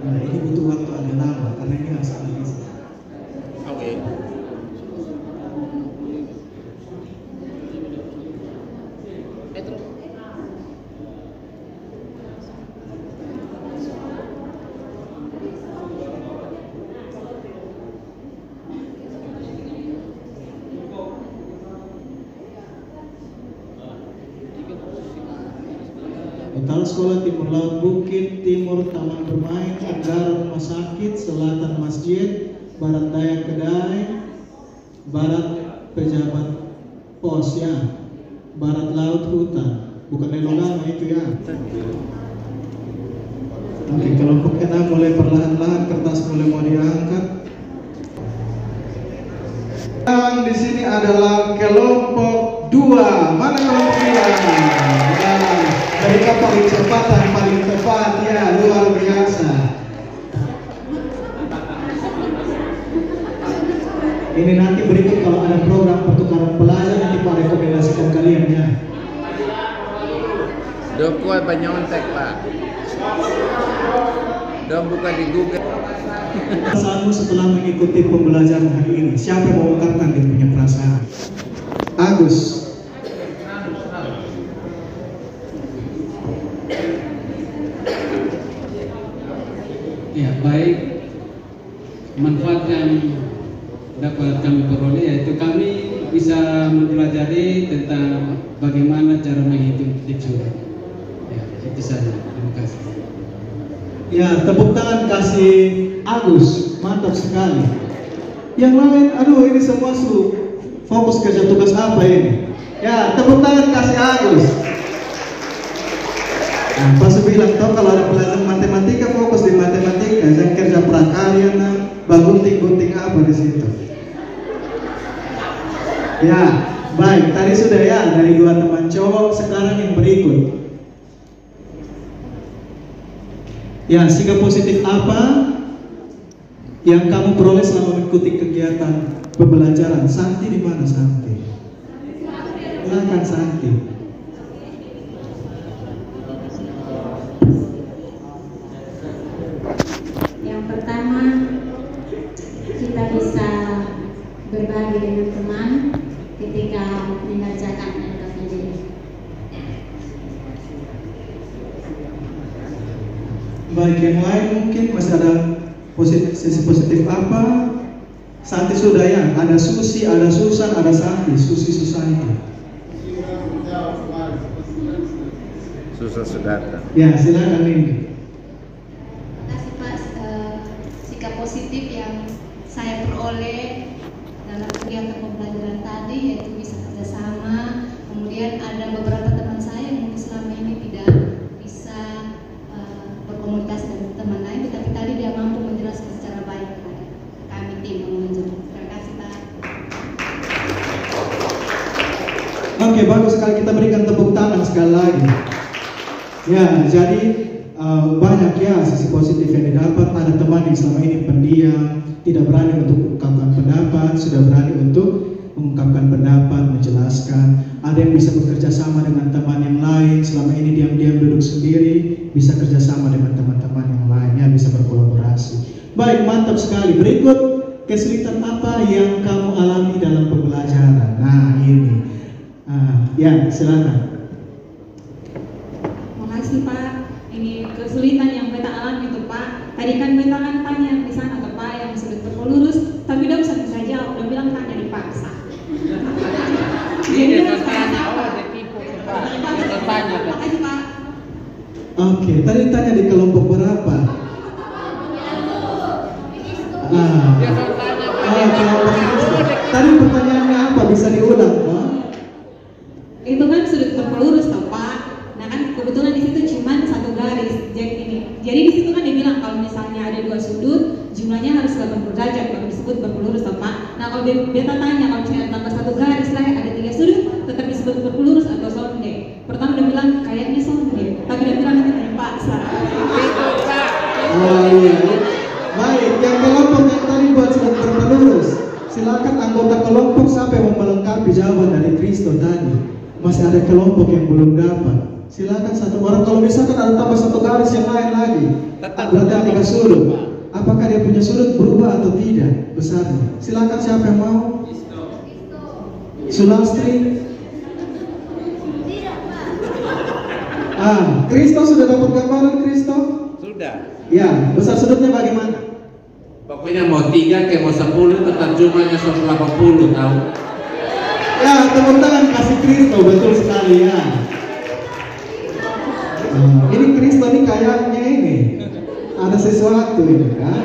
Nah, ini butuh waktu agak lama karena ini harus analisis. Oke. Utara Sekolah, Timur Laut Bukit, Timur Taman Bermain, Tenggara Rumah Sakit, Selatan Masjid, Barat Daya Kedai, Barat Pejabat Pos ya, Barat Laut Hutan, bukan Nelogama itu ya. Oke, kelompok 6 mulai perlahan-lahan, kertas mulai mau diangkat. Yang di sini adalah kelompok 2. Mana kelompok 2? Ya, mereka paling cepat dan paling tepat ya, luar biasa. ini nanti berikut kalau ada program pertukaran pelajar nanti Pak rekomendasikan kalian ya. Dokuan penyontek Pak. Dong bukan di Google. Perasaanmu setelah mengikuti pembelajaran hari ini, siapa yang mau mengungkapkan dia punya perasaan? Agus. Ya, baik. Manfaat yang dapat kami peroleh yaitu kami bisa mempelajari tentang bagaimana cara menghitung dicuri. Ya, itu saja. Terima kasih. Ya, tepuk tangan kasih Agus, mantap sekali. Yang lain, aduh ini semua fokus kerja tugas apa ini? Ya, tepuk tangan kasih Agus. Nah, pas bilang tau kalau ada pelajaran matematika fokus di matematika, jangan kerja prakarya, gunting-gunting apa di situ. Ya, baik. Tadi sudah ya dari dua teman cowok, sekarang yang berikut. Ya, sikap positif apa yang kamu peroleh selama mengikuti kegiatan pembelajaran? Santi di mana Santi? Silakan Santi. Yang pertama, kita bisa berbagi dengan teman ketika mengerjakan LKPD. Baik, yang lain mungkin masih ada sisi positif apa? Santi sudah ya, ada Susi, ada Susan, ada Santi, Susi Susanti. Susah sudah. Ya, silakan ini. Terima kasih Pak. Sikap positif yang saya peroleh dalam kegiatan pembelajaran tadi yaitu bisa kerjasama. Kemudian ada beberapa teman saya yang mungkin selama ini tidak bisa berkomunikasi dengan teman lain, tetapi tadi dia mampu menjelaskan secara baik kepada kami tim yang menjemput. Terima kasih Pak. Oke, bagus sekali, kita berikan tepuk tangan sekali lagi. Ya, jadi banyak ya sisi positif yang didapat. Ada teman yang selama ini pendiam, tidak berani untuk mengungkapkan pendapat, sudah berani untuk mengungkapkan pendapat, menjelaskan. Ada yang bisa bekerja sama dengan teman yang lain, selama ini diam-diam duduk sendiri, bisa kerjasama dengan teman-teman yang lainnya, bisa berkolaborasi. Baik, mantap sekali. Berikut, kesulitan apa yang kamu alami dalam pembelajaran? Nah, ini. Ya, silakan. Makasih Pak. Ini kesulitan yang beta alami itu Pak. Tadi kan beta kan tanya di sana ke Pak yang sudut berpelurus, tapi dia bisa jawab, dia bilang tanya dipaksa. Jadi dia tanya apa? Tanya. Makasih Pak. Oke, tadi tanya di kelompok berapa? Tadi pertanyaannya apa? Bisa diulang, Pak? Itu kan sudut berpelurus toh Pak. Nah kan kebetulan di situ cuma satu garis. Jadi di situ kan dibilang kalau misalnya ada dua sudut, jumlahnya harus 80 derajat kalau disebut berpelurus toh Pak. Nah kalau beta tanya kalau misalnya tambah satu garis lah ada 3 sudut, tetap disebut berpelurus atau sonde. Pertama dia bilang kayaknya sonde, tapi dia bilang nanti tanya paksa. Oh iya. Baik, yang kelompok yang tadi buat sudut berpelurus, silakan anggota kelompok siapa yang mau melengkapi jawaban dari Kristo tadi. Masih ada kelompok yang belum dapat. Silakan satu orang. Kalau misalkan ada tambah satu garis yang lain lagi, berarti ada 3 sudut. Apakah dia punya sudut berubah atau tidak besarnya? Silakan siapa yang mau. Sulastri. Kristo sudah dapat gambaran Kristo? Sudah. Ya, besar sudutnya bagaimana? Pokoknya mau 3 kayak mau 10 tetap jumlahnya 180 tahu. Ya, tepuk tangan kasih Kristo, betul sekali ya. Ini Kristo ini kayaknya ini ada sesuatu ini kan?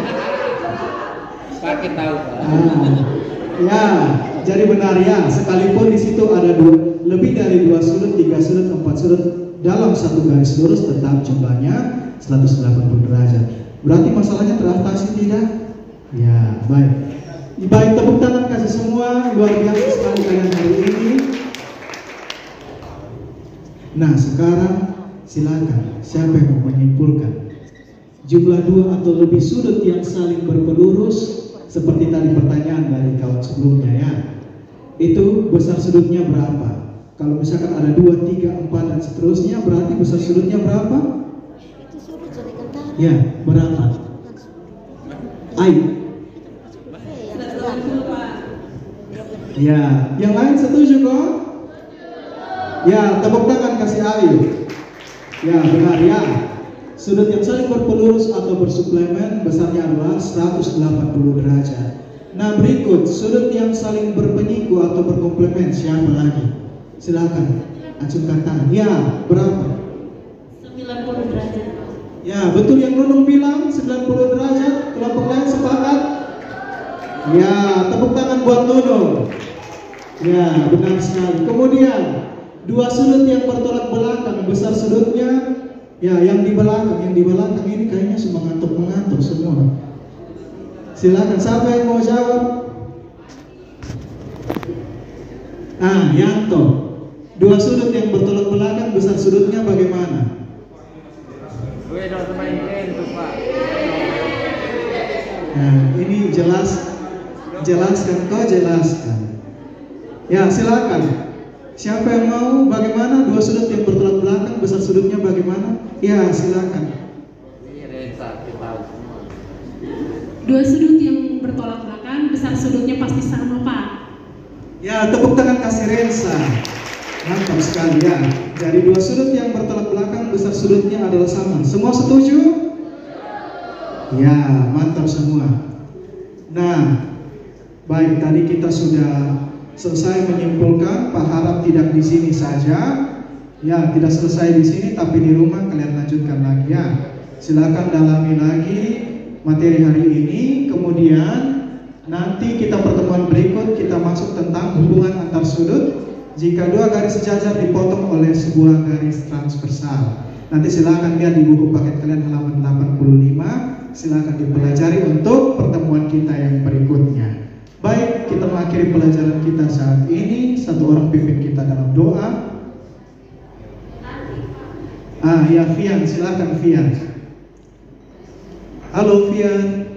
Pakai tahu Pak. Ya, jadi benar ya. Sekalipun di situ ada lebih dari 2 sudut, 3 sudut, 4 sudut dalam satu garis lurus, tetap jumlahnya 180 derajat. Berarti masalahnya teratasi tidak? Ya, baik. Baik, tepuk tangan kasih semua, luar biasa sekali kalian hari ini. Nah, sekarang silakan siapa yang mau menyimpulkan jumlah 2 atau lebih sudut yang saling berpelurus seperti tadi pertanyaan dari kawan sebelumnya ya. Itu besar sudutnya berapa? Kalau misalkan ada 2, 3, 4 dan seterusnya, berarti besar sudutnya berapa? Ya, berapa? Ayo. Ya, yang lain setuju kok? Ya, tepuk tangan kasih Ayu. Ya, benar ya. Sudut yang saling berpelurus atau bersuplemen besarnya adalah 180 derajat. Nah, berikut sudut yang saling berpenyiku atau berkomplemen siapa lagi? Silakan acungkan tangan. Ya, berapa? 90 derajat. Ya, betul yang Nunung bilang 90 derajat. Kelompok lain sepakat? Ya, tepuk tangan buat Nunung. Ya, benar sekali. Kemudian dua sudut yang bertolak belakang, besar sudutnya ya yang di belakang ini kayaknya semua mengantuk semua. Silakan, siapa yang mau jawab? Yanto. Dua sudut yang bertolak belakang, besar sudutnya bagaimana? Nah, ini jelaskan kau jelaskan. Ya, silakan. Siapa yang mau? Bagaimana dua sudut yang bertolak belakang, besar sudutnya bagaimana? Ya, silakan. Dua sudut yang bertolak belakang, besar sudutnya pasti sama, Pak. Ya, tepuk tangan kasih Rensa. Mantap sekali ya. Jadi dua sudut yang bertolak belakang, besar sudutnya adalah sama. Semua setuju? Ya, mantap semua. Nah, baik, tadi kita sudah selesai menyimpulkan. Pak harap tidak di sini saja. Ya, tidak selesai di sini, tapi di rumah kalian lanjutkan lagi ya. Silakan dalami lagi materi hari ini. Kemudian nanti kita pertemuan berikut kita masuk tentang hubungan antar sudut jika dua garis sejajar dipotong oleh sebuah garis transversal. Nanti silakan lihat di buku paket kalian halaman 85. Silakan dipelajari untuk pertemuan kita yang berikutnya. Baik, kita mengakhiri pelajaran kita saat ini. Satu orang pimpin kita dalam doa. Ya, Fian, silakan Fian. Halo Fian.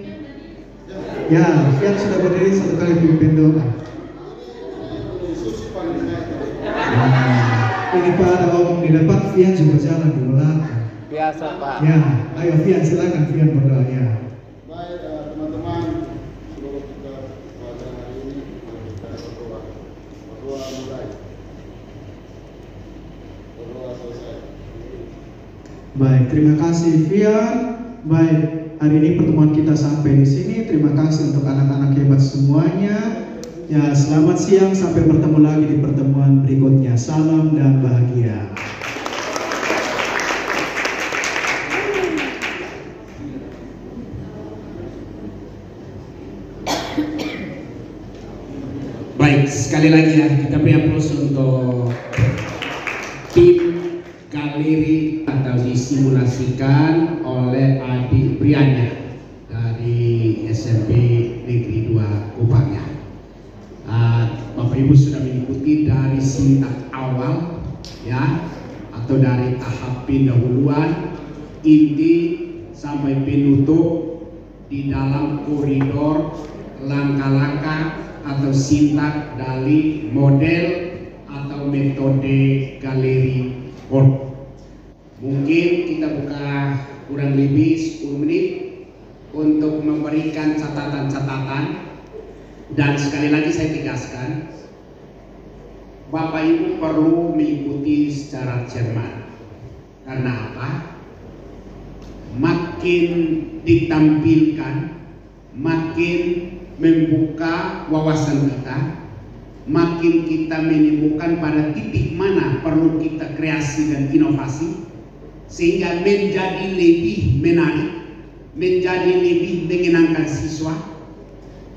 Ya, Fian sudah berdiri satu kali pimpin doa. Ini Pak ada omong di depan, Fian juga jalan di belakang. Biasa Pak. Ya, ayo Fian, silakan Fian berdoa ya. Baik teman-teman, seluruh kita pelajaran hari ini kita berdoa. Berdoa mulai. Berdoa selesai. Baik, terima kasih Fian. Baik, hari ini pertemuan kita sampai di sini. Terima kasih untuk anak-anak hebat semuanya. Ya, selamat siang, sampai bertemu lagi di pertemuan berikutnya. Salam dan bahagia. Baik, sekali lagi ya, kita beri aplaus untuk tim galeri atau disimulasikan oleh adik Briannya dari SMP Negeri 2 Kupangnya. Bapak Ibu sudah mengikuti dari sintak awal ya, atau dari tahap pendahuluan, inti sampai penutup di dalam koridor langkah-langkah atau sintak dari model atau metode galeri Word. Mungkin kita buka kurang lebih 10 menit untuk memberikan catatan-catatan. Dan sekali lagi saya tegaskan, Bapak Ibu perlu mengikuti secara cermat. Karena apa? Makin ditampilkan, makin membuka wawasan kita, makin kita menemukan pada titik mana perlu kita kreasi dan inovasi, sehingga menjadi lebih menarik, menjadi lebih menyenangkan siswa.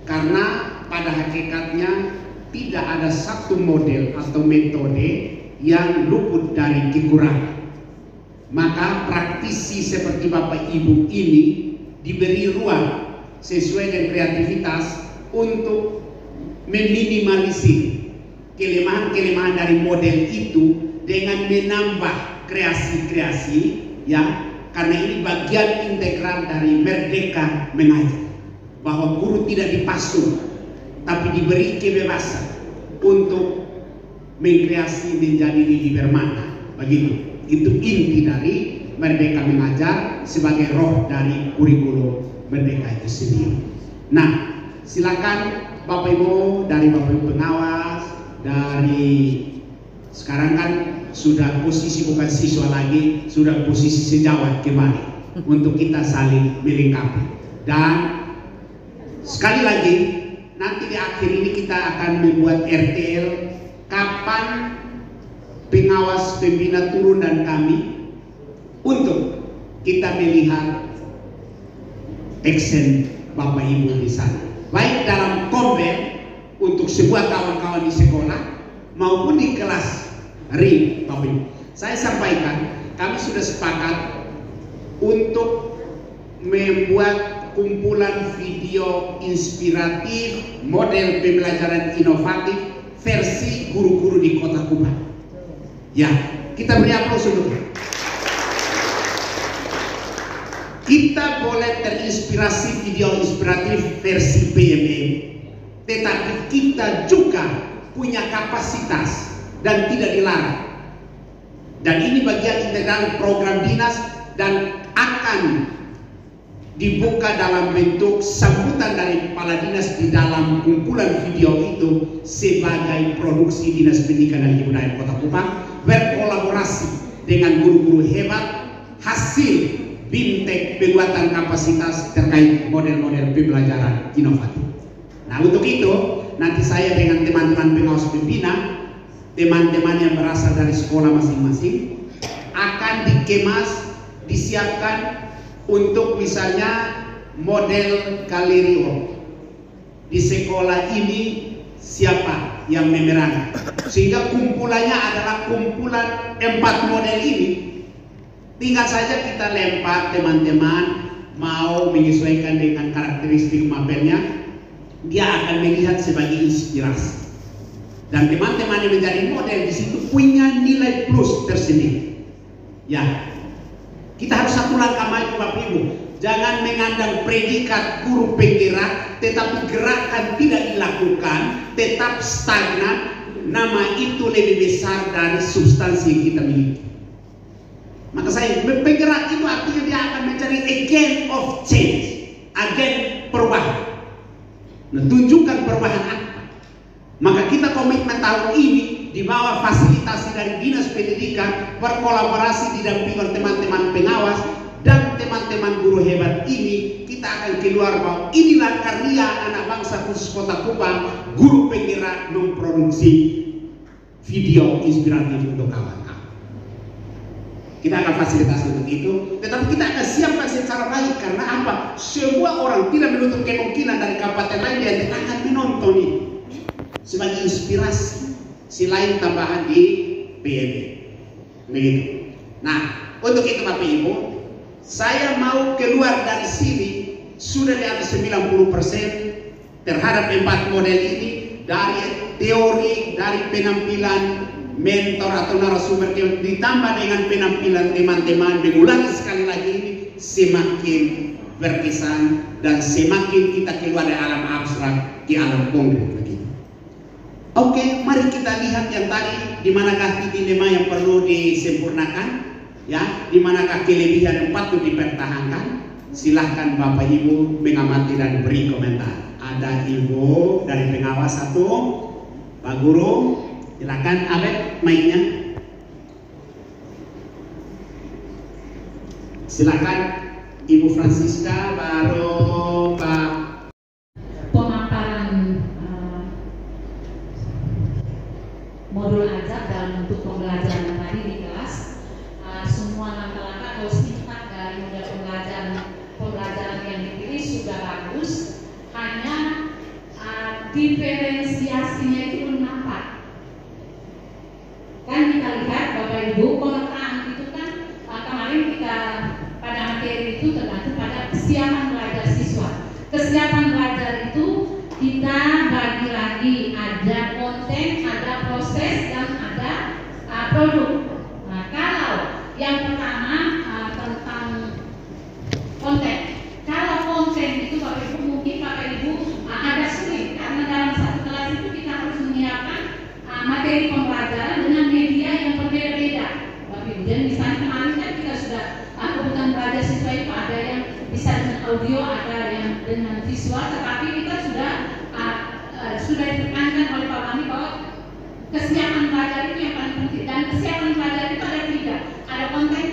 Karena pada hakikatnya tidak ada satu model atau metode yang luput dari kekurangan. Maka praktisi seperti Bapak Ibu ini diberi ruang sesuai dengan kreativitas untuk meminimalisir kelemahan-kelemahan dari model itu dengan menambah kreasi-kreasi ya, karena ini bagian integral dari Merdeka Mengajar. bahwa guru tidak dipasung, tapi diberi kebebasan untuk mengkreasi menjadi diri bermakna. Begitu. Itu inti dari Merdeka Mengajar sebagai roh dari kurikulum Merdeka itu sendiri. Nah, silakan Bapak Ibu, dari Bapak Ibu pengawas, dari sekarang kan sudah posisi bukan siswa lagi, sudah posisi sejawat kembali untuk kita saling melengkapi. Dan sekali lagi nanti di akhir ini kita akan membuat RTL kapan pengawas pembina turun dan kami untuk kita melihat action Bapak Ibu di sana, baik dalam konven untuk semua kawan-kawan di sekolah maupun di kelas ring. Bapak Ibu, saya sampaikan kami sudah sepakat untuk membuat kumpulan video inspiratif model pembelajaran inovatif versi guru-guru di Kota Kupang. Ya, kita beri aplaus dulu. Kita boleh terinspirasi video inspiratif versi PMM, tetapi kita juga punya kapasitas dan tidak dilarang. Dan ini bagian integral program dinas dan akan dibuka dalam bentuk sambutan dari kepala dinas di dalam kumpulan video itu sebagai produksi Dinas Pendidikan dan Kebudayaan Kota Kupang berkolaborasi dengan guru-guru hebat hasil BIMTEK penguatan kapasitas terkait model-model pembelajaran inovatif. Nah, untuk itu nanti saya dengan teman-teman pengawas pembina, teman-teman yang berasal dari sekolah masing-masing akan dikemas, disiapkan untuk misalnya model Kalerio di sekolah ini siapa yang memerankan, sehingga kumpulannya adalah kumpulan 4 model ini. Tinggal saja kita lempar, teman-teman mau menyesuaikan dengan karakteristik mapelnya, dia akan melihat sebagai inspirasi. Dan teman-teman yang menjadi model di situ punya nilai plus tersendiri. Ya, kita harus satu langkah maju Bapak Ibu. Jangan mengandang predikat guru penggerak, tetapi gerakan tidak dilakukan, tetap stagnan. Nama itu lebih besar dari substansi yang kita miliki. Maka saya penggerak itu artinya dia akan mencari agent of change, agen perubahan. Nah, tunjukkan perubahan apa. Maka kita komitmen tahun ini di bawah fasilitasi dari Dinas Pendidikan berkolaborasi didampingi oleh teman-teman pengawas dan teman-teman guru hebat ini, kita akan keluar bahwa inilah karya anak bangsa khusus Kota Kupang, guru penggerak memproduksi video inspiratif untuk kawan-kawan. Kita akan fasilitasi untuk itu, tetapi kita akan siapkan secara baik. Karena apa? Semua orang tidak menutup kemungkinan dari kabupaten lain yang akan menonton ini sebagai inspirasi selain tambahan di PMB. Begitu. Nah, untuk itu Bapak Ibu, saya mau keluar dari sini sudah di atas 90% terhadap 4 model ini, dari teori, dari penampilan mentor atau narasumber ditambah dengan penampilan teman-teman, mengulangi sekali lagi ini, semakin berkesan dan semakin kita keluar dari alam abstrak ke alam konkret begitu. Oke, mari kita lihat yang tadi, di manakah titik lema yang perlu disempurnakan, ya, di manakah kelebihan yang patut dipertahankan. Silahkan Bapak Ibu mengamati dan beri komentar. Ada Ibu dari pengawas satu, Pak Guru. Silakan Abed mainnya. Silakan Ibu Francisca, baru Pak. Pemaparan modul ajar dalam bentuk pembelajaran tadi di kelas, semua langkah-langkah atau sifat dari model pembelajaran yang dipilih sudah bagus. Hanya diferensiasinya itu mengapa? Kan kita lihat Bapak Ibu, pemetaan itu kan kemarin kita pada materi itu tergantung pada kesiapan belajar siswa. Kesiapan belajar itu kita bagi lagi, ada konten, ada proses, dan ada produk. Nah, kalau yang pertama tentang konten, kalau konten itu Bapak Ibu mungkin Bapak materi pembelajaran dengan media yang berbeda-beda. Dan misalnya kemarin kan kita sudah kebutuhan belajar siswa itu ada yang bisa dengan audio, ada yang dengan visual, tetapi kita sudah ditekankan oleh Pak Mani bahwa kesiapan belajar itu yang paling penting, dan kesiapan belajar itu ada 3, ada konten,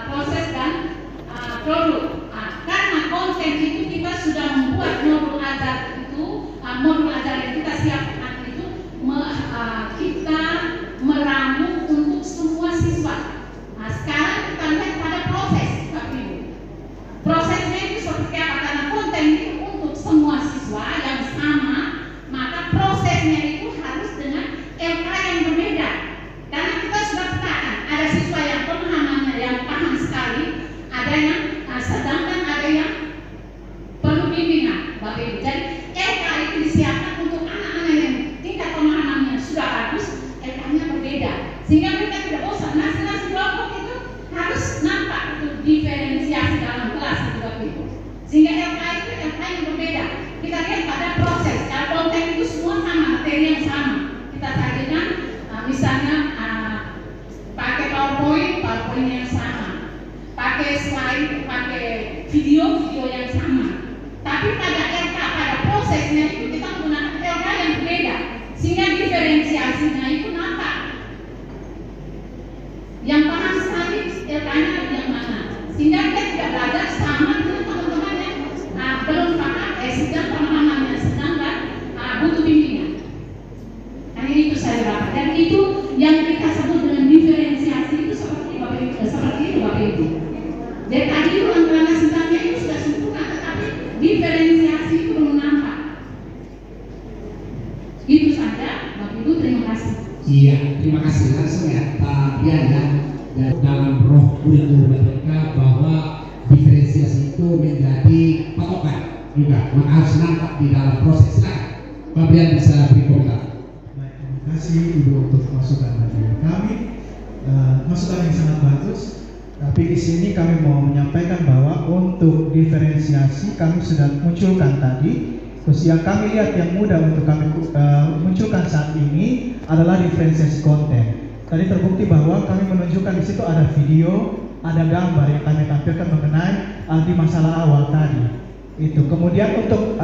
proses, dan produk. Karena konten itu kita sudah membuat modul ajar itu, modul ajar yang kita siapkan itu kita meramu untuk semua siswa. Sekarang kita lihat pada proses, Bapak Ibu. Prosesnya itu seperti apa? Karena konten itu untuk semua siswa yang sama, maka prosesnya itu harus dengan LK yang berbeda. Karena kita sudah petakan, ada siswa yang pemahamannya yang paham sekali, ada yang sedangkan ada yang perlu bimbingan, Bapak Ibu. Jadi LK itu disiapkan untuk anak-anak yang tingkat pemahamannya sudah bagus, LK-nya berbeda, sehingga mereka tidak bosan. Nasi kelompok itu harus nampak itu diferensiasi dalam kelas, Bapak Ibu. Sehingga LK itu LK yang berbeda. Kita lihat pada proses, kalau konten itu semua sama, materi yang sama. Kita sajikan misalnya pakai PowerPoint yang sama, pakai slide, pakai video yang sama. Tapi pada LK, pada prosesnya itu kita menggunakan LK yang berbeda, sehingga diferensiasinya itu nampak. Yang paham sekali LK-nya yang mana, sehingga kita tidak belajar sama dengan teman-teman yang belum paham, sedang pemahamannya sedang dan butuh bimbingan. Nah, itu saya dapat, dan itu yang kita sebut dengan diferensiasi itu seperti itu, Bapak Ibu. Jadi tadi itu langkah singkatnya itu sudah sempurna, tetapi diferensiasi itu belum nampak. Itu saja, Bapak Ibu, terima kasih. Iya, terima kasih langsung ya Pak Brian ya. Dan dalam roh kurikulum mereka bahwa diferensiasi itu menjadi patokan juga, maka harus nampak di dalam proses. Nah, Pak Brian bisa beri komentar. Baik, terima kasih Ibu untuk masukan dari kami. Masukan yang sangat bagus. Tapi di sini kami mau menyampaikan bahwa untuk diferensiasi kami sudah munculkan tadi. Terus yang kami lihat yang mudah untuk kami munculkan saat ini adalah diferensiasi konten. Tadi terbukti bahwa kami menunjukkan di situ ada video, ada gambar yang kami tampilkan mengenai di masalah awal tadi. Itu. Kemudian untuk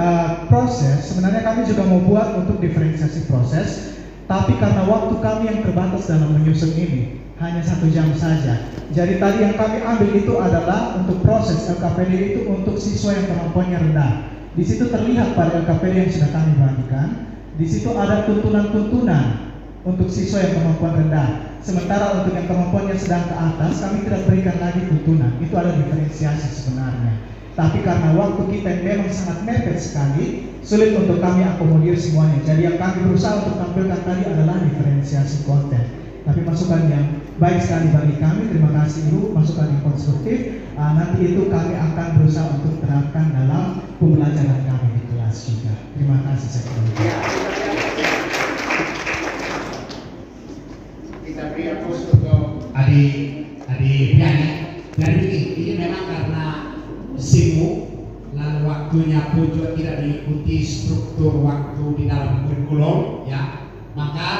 proses, sebenarnya kami juga mau buat untuk diferensiasi proses, tapi karena waktu kami yang terbatas dalam menyusun ini hanya 1 jam saja. Jadi tadi yang kami ambil itu adalah untuk proses LKPD itu untuk siswa yang kemampuannya rendah. Di situ terlihat pada LKPD yang sudah kami bagikan, di situ ada tuntunan-tuntunan untuk siswa yang kemampuan rendah. Sementara untuk yang kemampuannya sedang ke atas, kami tidak berikan lagi tuntunan. Itu ada diferensiasi sebenarnya. Tapi karena waktu kita yang memang sangat mepet sekali, sulit untuk kami akomodir semuanya. Jadi yang kami berusaha untuk tampilkan tadi adalah diferensiasi konten. Tapi masukan yang baik sekali bagi kami, terima kasih Ibu, masukan yang konstruktif. Nanti itu kami akan berusaha untuk terapkan dalam pembelajaran kami di kelas juga. Terima kasih sekali. Kita beri aplaus untuk adik Brian. Dan ini memang karena sibuk, lalu waktunya pun juga tidak diikuti struktur waktu di dalam kurikulum, ya, maka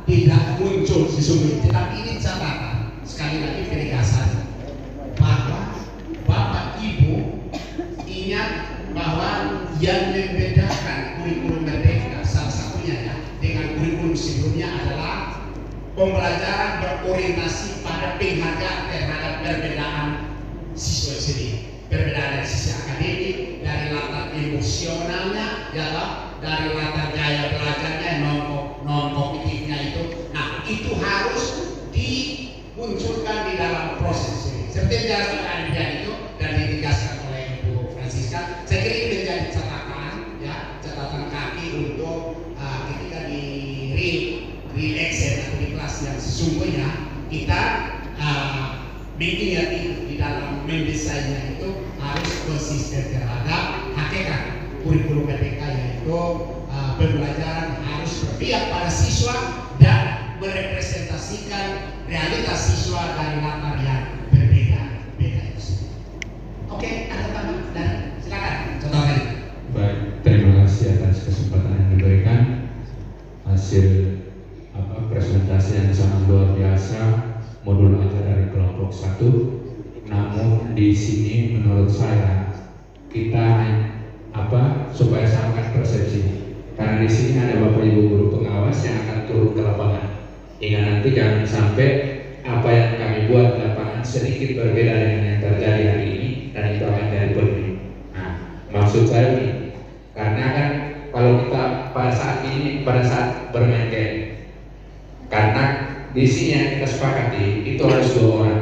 tidak muncul sesungguhnya. Tetapi ini catatan, sekali lagi penegasan bahwa Bapak Ibu ingat bahwa yang membedakan kurikulum Merdeka salah satunya ya dengan kurikulum sebelumnya adalah pembelajaran berorientasi pada penghargaan terhadap perbedaan siswa sendiri, perbedaan dari sisi akademik, dari latar emosionalnya, ya, dari latar gaya belajarnya, non kognitifnya itu. Nah, itu harus dimunculkan di dalam proses ini. Seperti yang dijelaskan itu dan ditegaskan oleh Ibu Francisca, saya kira ini menjadi catatan, ya, catatan kaki untuk ketika di real exam atau di kelas yang sesungguhnya kita mengingat itu di dalam mendesainnya itu harus konsisten terhadap hakikat kurikulum Merdeka, yaitu pembelajaran harus berpihak pada siswa dan merepresentasikan realitas siswa dari latar yang berbeda-beda itu. Oke, ada tambahan dan silakan contohnya. Baik, terima kasih atas kesempatan yang diberikan. Hasil presentasi yang sangat luar biasa, modul ajar dari kelompok 1. Namun di sini menurut saya kita supaya samakan persepsi. Karena di sini ada Bapak Ibu guru pengawas yang akan turun ke lapangan. Hingga nanti jangan sampai apa yang kami buat di lapangan sedikit berbeda dengan yang terjadi hari ini, dan itu akan jadi penting. Nah, maksud saya ini, karena kan kalau kita pada saat bermain game, karena di sini yang kita sepakati itu harus 2 orang,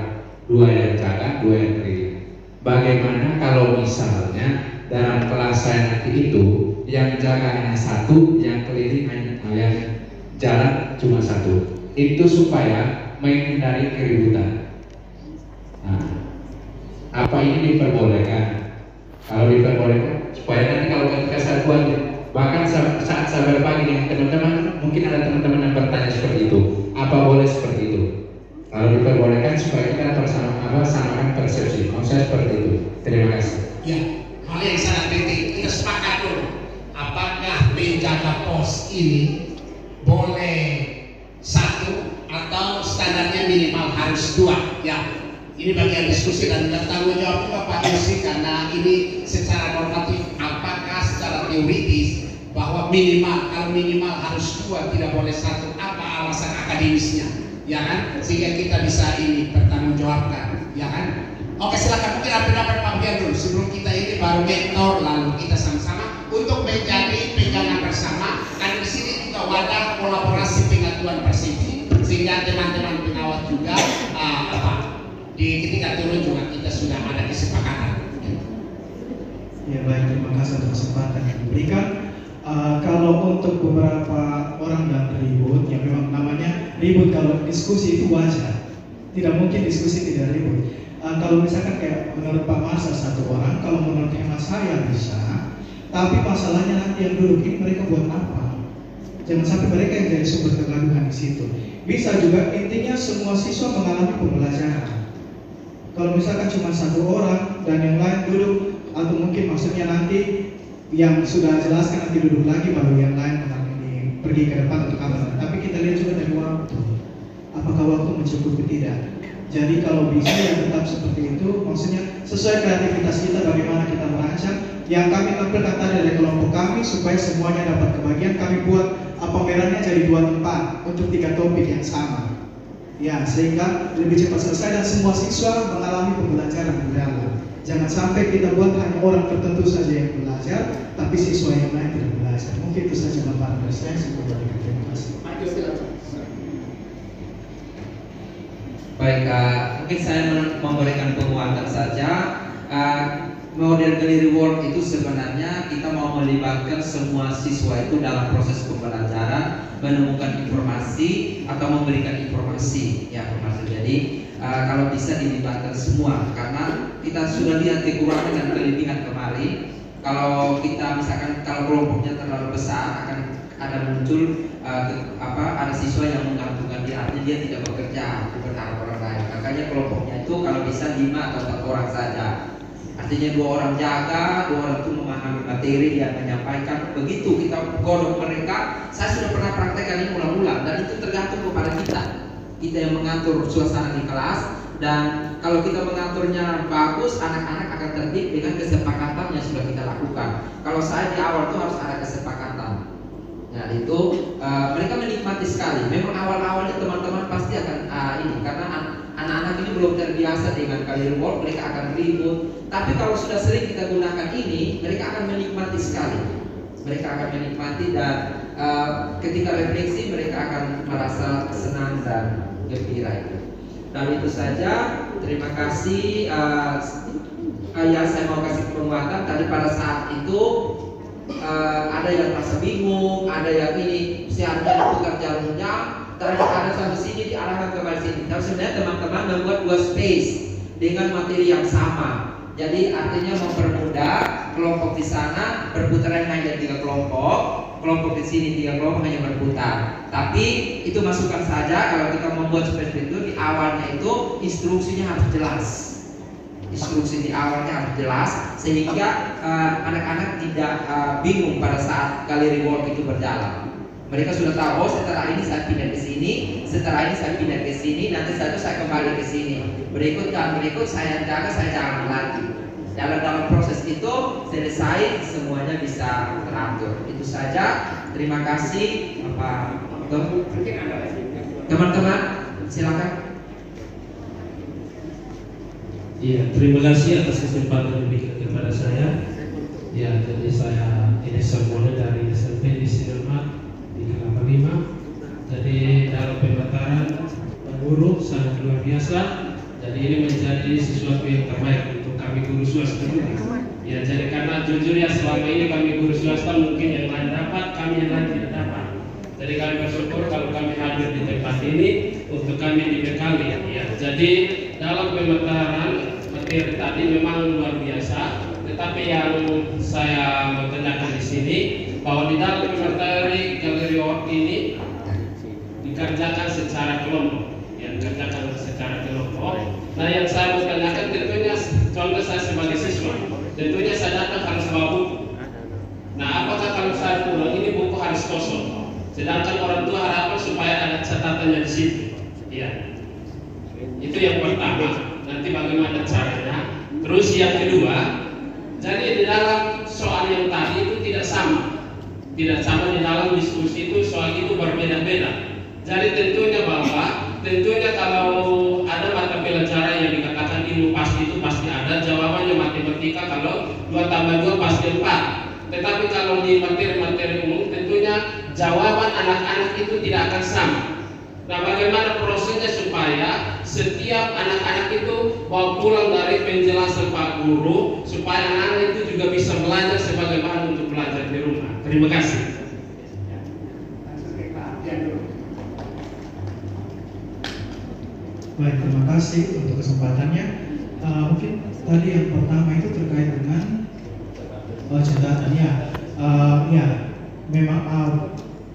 2 yang jaga, 2 yang keliling. Bagaimana kalau misalnya dalam kelas saya nanti itu yang jaga hanya 1, yang keliling hanya yang jalan cuma 1. Itu supaya menghindari keributan. Nah, apa ini diperbolehkan? Kalau diperbolehkan, supaya nanti kalau ketika saya buat, bahkan saat saya berbagi dengan teman-teman, mungkin ada teman-teman yang bertanya seperti itu. Apa boleh seperti itu? Kalau diperbolehkan supaya kita samakan persepsi. Mau saya seperti itu. Terima kasih. Ya, hal yang sangat penting. Kita sepakat dulu. Apakah menjaga pos ini boleh 1 atau standarnya minimal harus 2? Ya, ini bagian diskusi dan tanggung jawab juga Pak Yusi, karena ini secara normatif. Apakah secara teoritis bahwa kalau minimal harus 2, tidak boleh 1? Apa alasan akademisnya? Ya kan, sehingga kita bisa ini bertanggungjawabkan, ya kan? Oke, silakan, mungkin ada pendapat Pak Bian dulu sebelum kita ini baru mentor, lalu kita sama-sama untuk menjadi pegangan bersama. Karena di sini juga wadah kolaborasi pengetahuan persepsi, sehingga teman-teman pengawas juga ketika turun juga kita sudah ada kesepakatan. Ya baik, terima kasih atas kesempatan yang diberikan. Kalau untuk beberapa orang dan ribut, yang memang namanya ribut kalau diskusi itu wajar. Tidak mungkin diskusi tidak ribut. Kalau misalkan kayak menurut Pak Masa 1 orang, kalau menurut hemat saya bisa. Tapi masalahnya nanti yang duduk ini mereka buat apa? Jangan sampai mereka yang jadi sumber kegaduhan di situ. Bisa juga, intinya semua siswa mengalami pembelajaran. Kalau misalkan cuma 1 orang dan yang lain duduk, atau mungkin maksudnya nanti yang sudah jelaskan nanti duduk lagi baru yang lain pergi ke depan untuk kamar. Tapi kita lihat juga dari waktu, apakah waktu mencukupi tidak. Jadi kalau bisa ya tetap seperti itu, maksudnya sesuai kreativitas kita bagaimana kita merancang. Yang kami tampilkan tadi dari kelompok kami supaya semuanya dapat kebagian, kami buat pamerannya jadi 2 tempat untuk 3 topik yang sama. Ya, sehingga lebih cepat selesai dan semua siswa mengalami pembelajaran di dalam. Jangan sampai kita buat hanya orang tertentu saja yang belajar, tapi siswa yang lain tidak belajar. Mungkin itu saja gambaran dari saya. Terima kasih. Baik, mungkin saya memberikan penguatan saja. Model Gallery Work itu sebenarnya kita mau melibatkan semua siswa itu dalam proses pembelajaran, menemukan informasi atau memberikan informasi. Ya, jadi kalau bisa dilibatkan semua, karena kita sudah lihat kekurangan dan kelebihan kemarin. Kalau kita misalkan kalau kelompoknya terlalu besar akan ada muncul ada siswa yang menggantungkan diri, artinya dia tidak bekerja berharap orang lain. Makanya kelompoknya itu kalau bisa 5 atau 4 orang saja. Artinya 2 orang jaga, 2 orang itu memahami materi dia menyampaikan. Begitu kita godok mereka. Saya sudah pernah praktekkan ini ulang-ulang, dan itu tergantung kepada kita yang mengatur suasana di kelas. Dan kalau kita mengaturnya bagus, anak-anak akan tertib dengan kesepakatan yang sudah kita lakukan. Kalau saya di awal itu harus ada kesepakatan. Nah itu mereka menikmati sekali. Memang awal-awalnya teman-teman pasti akan ini, karena anak-anak ini belum terbiasa dengan Gallery Work, mereka akan ribut. Tapi kalau sudah sering kita gunakan ini, mereka akan menikmati sekali. Mereka akan menikmati, dan ketika refleksi mereka akan merasa senang dan gembira itu. Dan itu saja. Terima kasih. Ya, saya mau kasih penguatan. Tadi pada saat itu ada yang merasa bingung, ada yang ini siarnya putar jarumnya, ternyata ada sampai sini diarahkan ke sini. Tapi sebenarnya teman-teman membuat 2 space dengan materi yang sama. Jadi artinya mempermudah kelompok di sana berputar hanya 3 kelompok, kelompok di sini 3 kelompok hanya berputar. Tapi itu masukan saja. Kalau kita membuat seperti itu, di awalnya itu instruksinya harus jelas. Instruksi di awalnya harus jelas sehingga anak-anak tidak bingung pada saat Gallery Work itu berjalan. Mereka sudah tahu, oh setelah ini saya pindah ke sini, setelah ini saya pindah ke sini, nanti saya kembali ke sini. Berikut saya jaga, saya jalan lagi. Dalam proses itu selesai, semuanya bisa teratur. Itu saja. Terima kasih Bapak. Teman-teman, silakan. Iya, terima kasih atas kesempatan yang diberikan kepada saya. Ya, jadi saya ini semula dari SMP di Sinermat di Kelapa Lima. Jadi dalam pembataran guru sangat luar biasa. Jadi ini menjadi sesuatu yang terbaik untuk kami guru swasta. Ya, jadi karena jujur ya selama ini kami guru swasta mungkin yang lain dapat, kami yang lain tidak dapat. Jadi kami bersyukur kalau kami hadir di tempat ini untuk kami dibekali. Ya, jadi dalam pemataran materi tadi memang luar biasa. Tetapi yang saya mau tanyakan di sini bahwa di dalam materi galeri work ini dikerjakan secara kelompok. Dikerjakan secara kelompok. Nah, yang saya mau tanyakan tentunya contoh saya sebagai siswa, tentunya saya datang harus bawa buku. Nah, apakah kalau saya pulang ini buku harus kosong? Sedangkan orang tua harapan supaya ada catatannya di situ. Ya, itu yang pertama. Nanti bagaimana caranya? Terus yang kedua, jadi di dalam soal yang tadi itu tidak sama di dalam diskusi itu soal itu berbeda-beda. Jadi tentunya kalau ada mata pelajaran yang dikatakan ilmu pasti itu pasti ada, jawabannya matematika kalau 2 tambah 2 pasti 4. Tetapi kalau di materi-materi umum tentunya jawaban anak-anak itu tidak akan sama. Nah, bagaimana prosesnya supaya setiap anak-anak itu bawa pulang dari penjelasan Pak Guru supaya anak-anak itu juga bisa belajar sebagai bahan untuk belajar di rumah. Terima kasih. Baik, terima kasih untuk kesempatannya. Mungkin tadi yang pertama itu terkait dengan catatannya. Ya, memang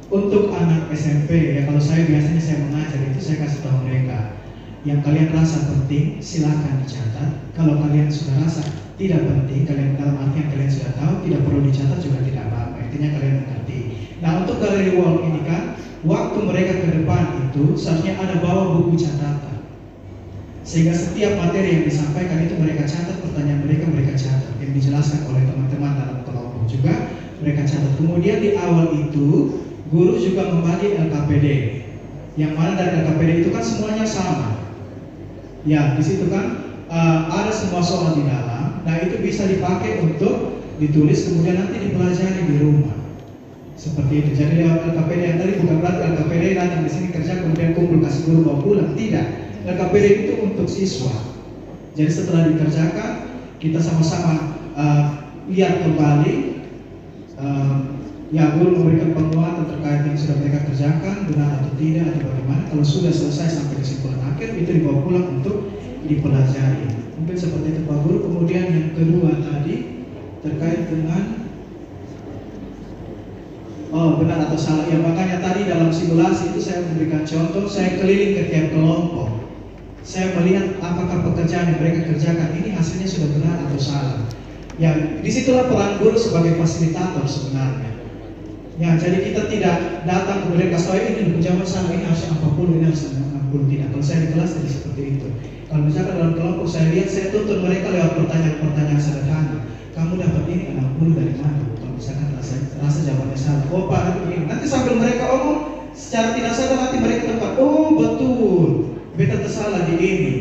untuk anak SMP ya, kalau saya biasanya saya mengajar itu saya kasih tahu mereka yang kalian rasa penting silakan dicatat. Kalau kalian sudah rasa tidak penting, kalian dalam artian kalian sudah tahu tidak perlu dicatat juga tidak apa-apa. Intinya kalian mengerti. Nah, untuk galeri wall ini kan waktu mereka ke depan itu seharusnya ada bawa buku catatan. Sehingga setiap materi yang disampaikan itu mereka catat, pertanyaan mereka catat, yang dijelaskan oleh teman-teman dalam kelompok juga mereka catat. Kemudian di awal itu guru juga membagi LKPD, yang mana dari LKPD itu kan semuanya sama. Ya, di situ kan ada semua soal di dalam. Nah, itu bisa dipakai untuk ditulis kemudian nanti dipelajari di rumah. Seperti itu. Jadi LKPD yang tadi bukan berarti LKPD datang di sini kerja kemudian kumpul kasih guru bawa pulang, tidak. LKPD itu untuk siswa. Jadi setelah dikerjakan kita sama-sama lihat kembali. Ya, guru memberikan penguatan terkait yang sudah mereka kerjakan benar atau tidak atau bagaimana. Kalau sudah selesai sampai kesimpulan akhir itu dibawa pulang untuk dipelajari. Mungkin seperti itu Pak Guru. Kemudian yang kedua tadi terkait dengan benar atau salah. Ya, makanya tadi dalam simulasi itu saya memberikan contoh, saya keliling ke tiap kelompok. Saya melihat apakah pekerjaan yang mereka kerjakan ini hasilnya sudah benar atau salah. Ya, disitulah peran guru sebagai fasilitator sebenarnya. Ya, jadi kita tidak datang kemudian kasih tahu ini penjawab salah, ini harusnya 40, ini harusnya 60, tidak. Kalau saya di kelas jadi seperti itu. Kalau misalkan dalam kelompok saya lihat, saya tuntut mereka lewat pertanyaan-pertanyaan sederhana. Kamu dapat ini 60 dari mana? Kalau misalkan rasa jawabannya salah, oh Pak, ini. Nanti sambil mereka omong, secara tidak sadar nanti mereka tempat, oh betul, beta tersalah di ini.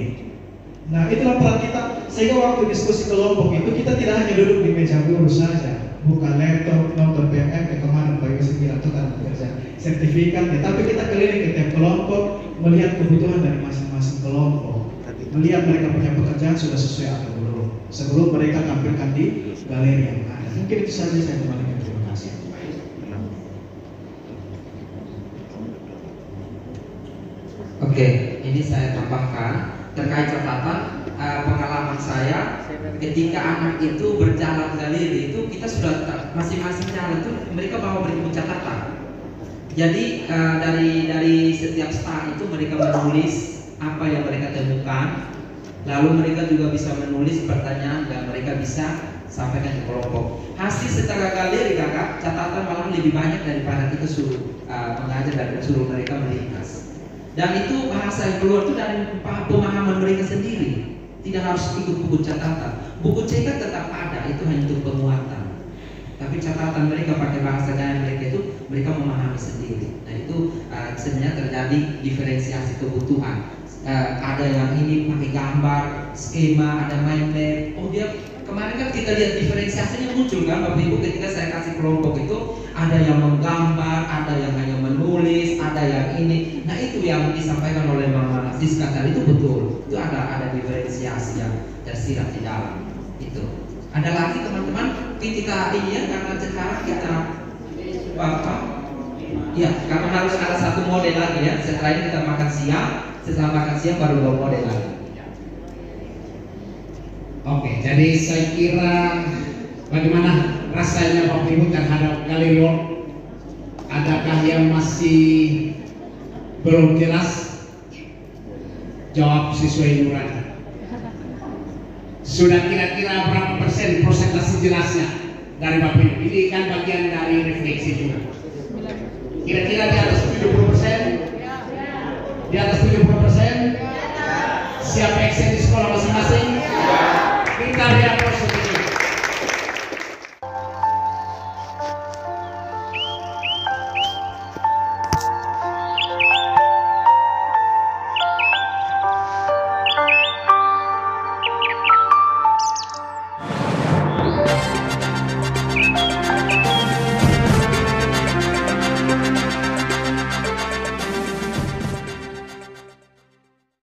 Nah, itulah peran kita. Sehingga waktu diskusi kelompok itu kita tidak hanya duduk di meja guru saja, buka laptop, nonton PMM, kemana Pak Yusuf bilang itu kan bekerja sertifikat, tapi kita keliling ke tiap kelompok, melihat kebutuhan dari masing-masing kelompok, melihat mereka punya pekerjaan sudah sesuai atau belum, sebelum mereka tampilkan di galeri yang ada. Mungkin itu saja saya kembalikan. Terima kasih. Oke, ini saya tambahkan terkait catatan. Pengalaman saya ketika anak itu berjalan galeri itu kita sudah masing-masing jalan itu mereka bawa buku catatan. Jadi dari setiap start itu mereka menulis apa yang mereka temukan, lalu mereka juga bisa menulis pertanyaan dan mereka bisa sampaikan ke kelompok. Hasil secara galeri kakak catatan malah lebih banyak daripada kita suruh mengajar dan suruh mereka melintas. Dan itu bahasa yang keluar itu dari pemahaman mereka sendiri. Tidak harus ikut buku catatan. Buku cetak tetap ada, itu hanya untuk penguatan. Tapi catatan mereka pakai bahasa gaya mereka itu mereka memahami sendiri. Nah itu sebenarnya terjadi diferensiasi kebutuhan. Ada yang ini pakai gambar, skema, ada mind map. Oh dia kemarin kan kita lihat diferensiasinya muncul kan Bapak Ibu ketika saya kasih kelompok itu ada yang menggambar, ada yang hanya menulis, ada yang ini. Nah itu yang disampaikan oleh Mama Siska tadi itu betul. Itu ada diferensiasi yang tersirat di dalam itu. Ada lagi teman-teman kita ini ya karena sekarang kita apa? Ya karena harus ada satu model lagi ya. Setelah ini kita makan siang. Setelah makan siang baru 2 model lagi. Oke, jadi saya kira bagaimana rasanya Bapak Ibu terhadap Galileo? Adakah yang masih belum jelas? Jawab sesuai nurani. Sudah kira-kira berapa persen persentase jelasnya dari Bapak Ibu? Ini kan bagian dari refleksi juga. Kira-kira di atas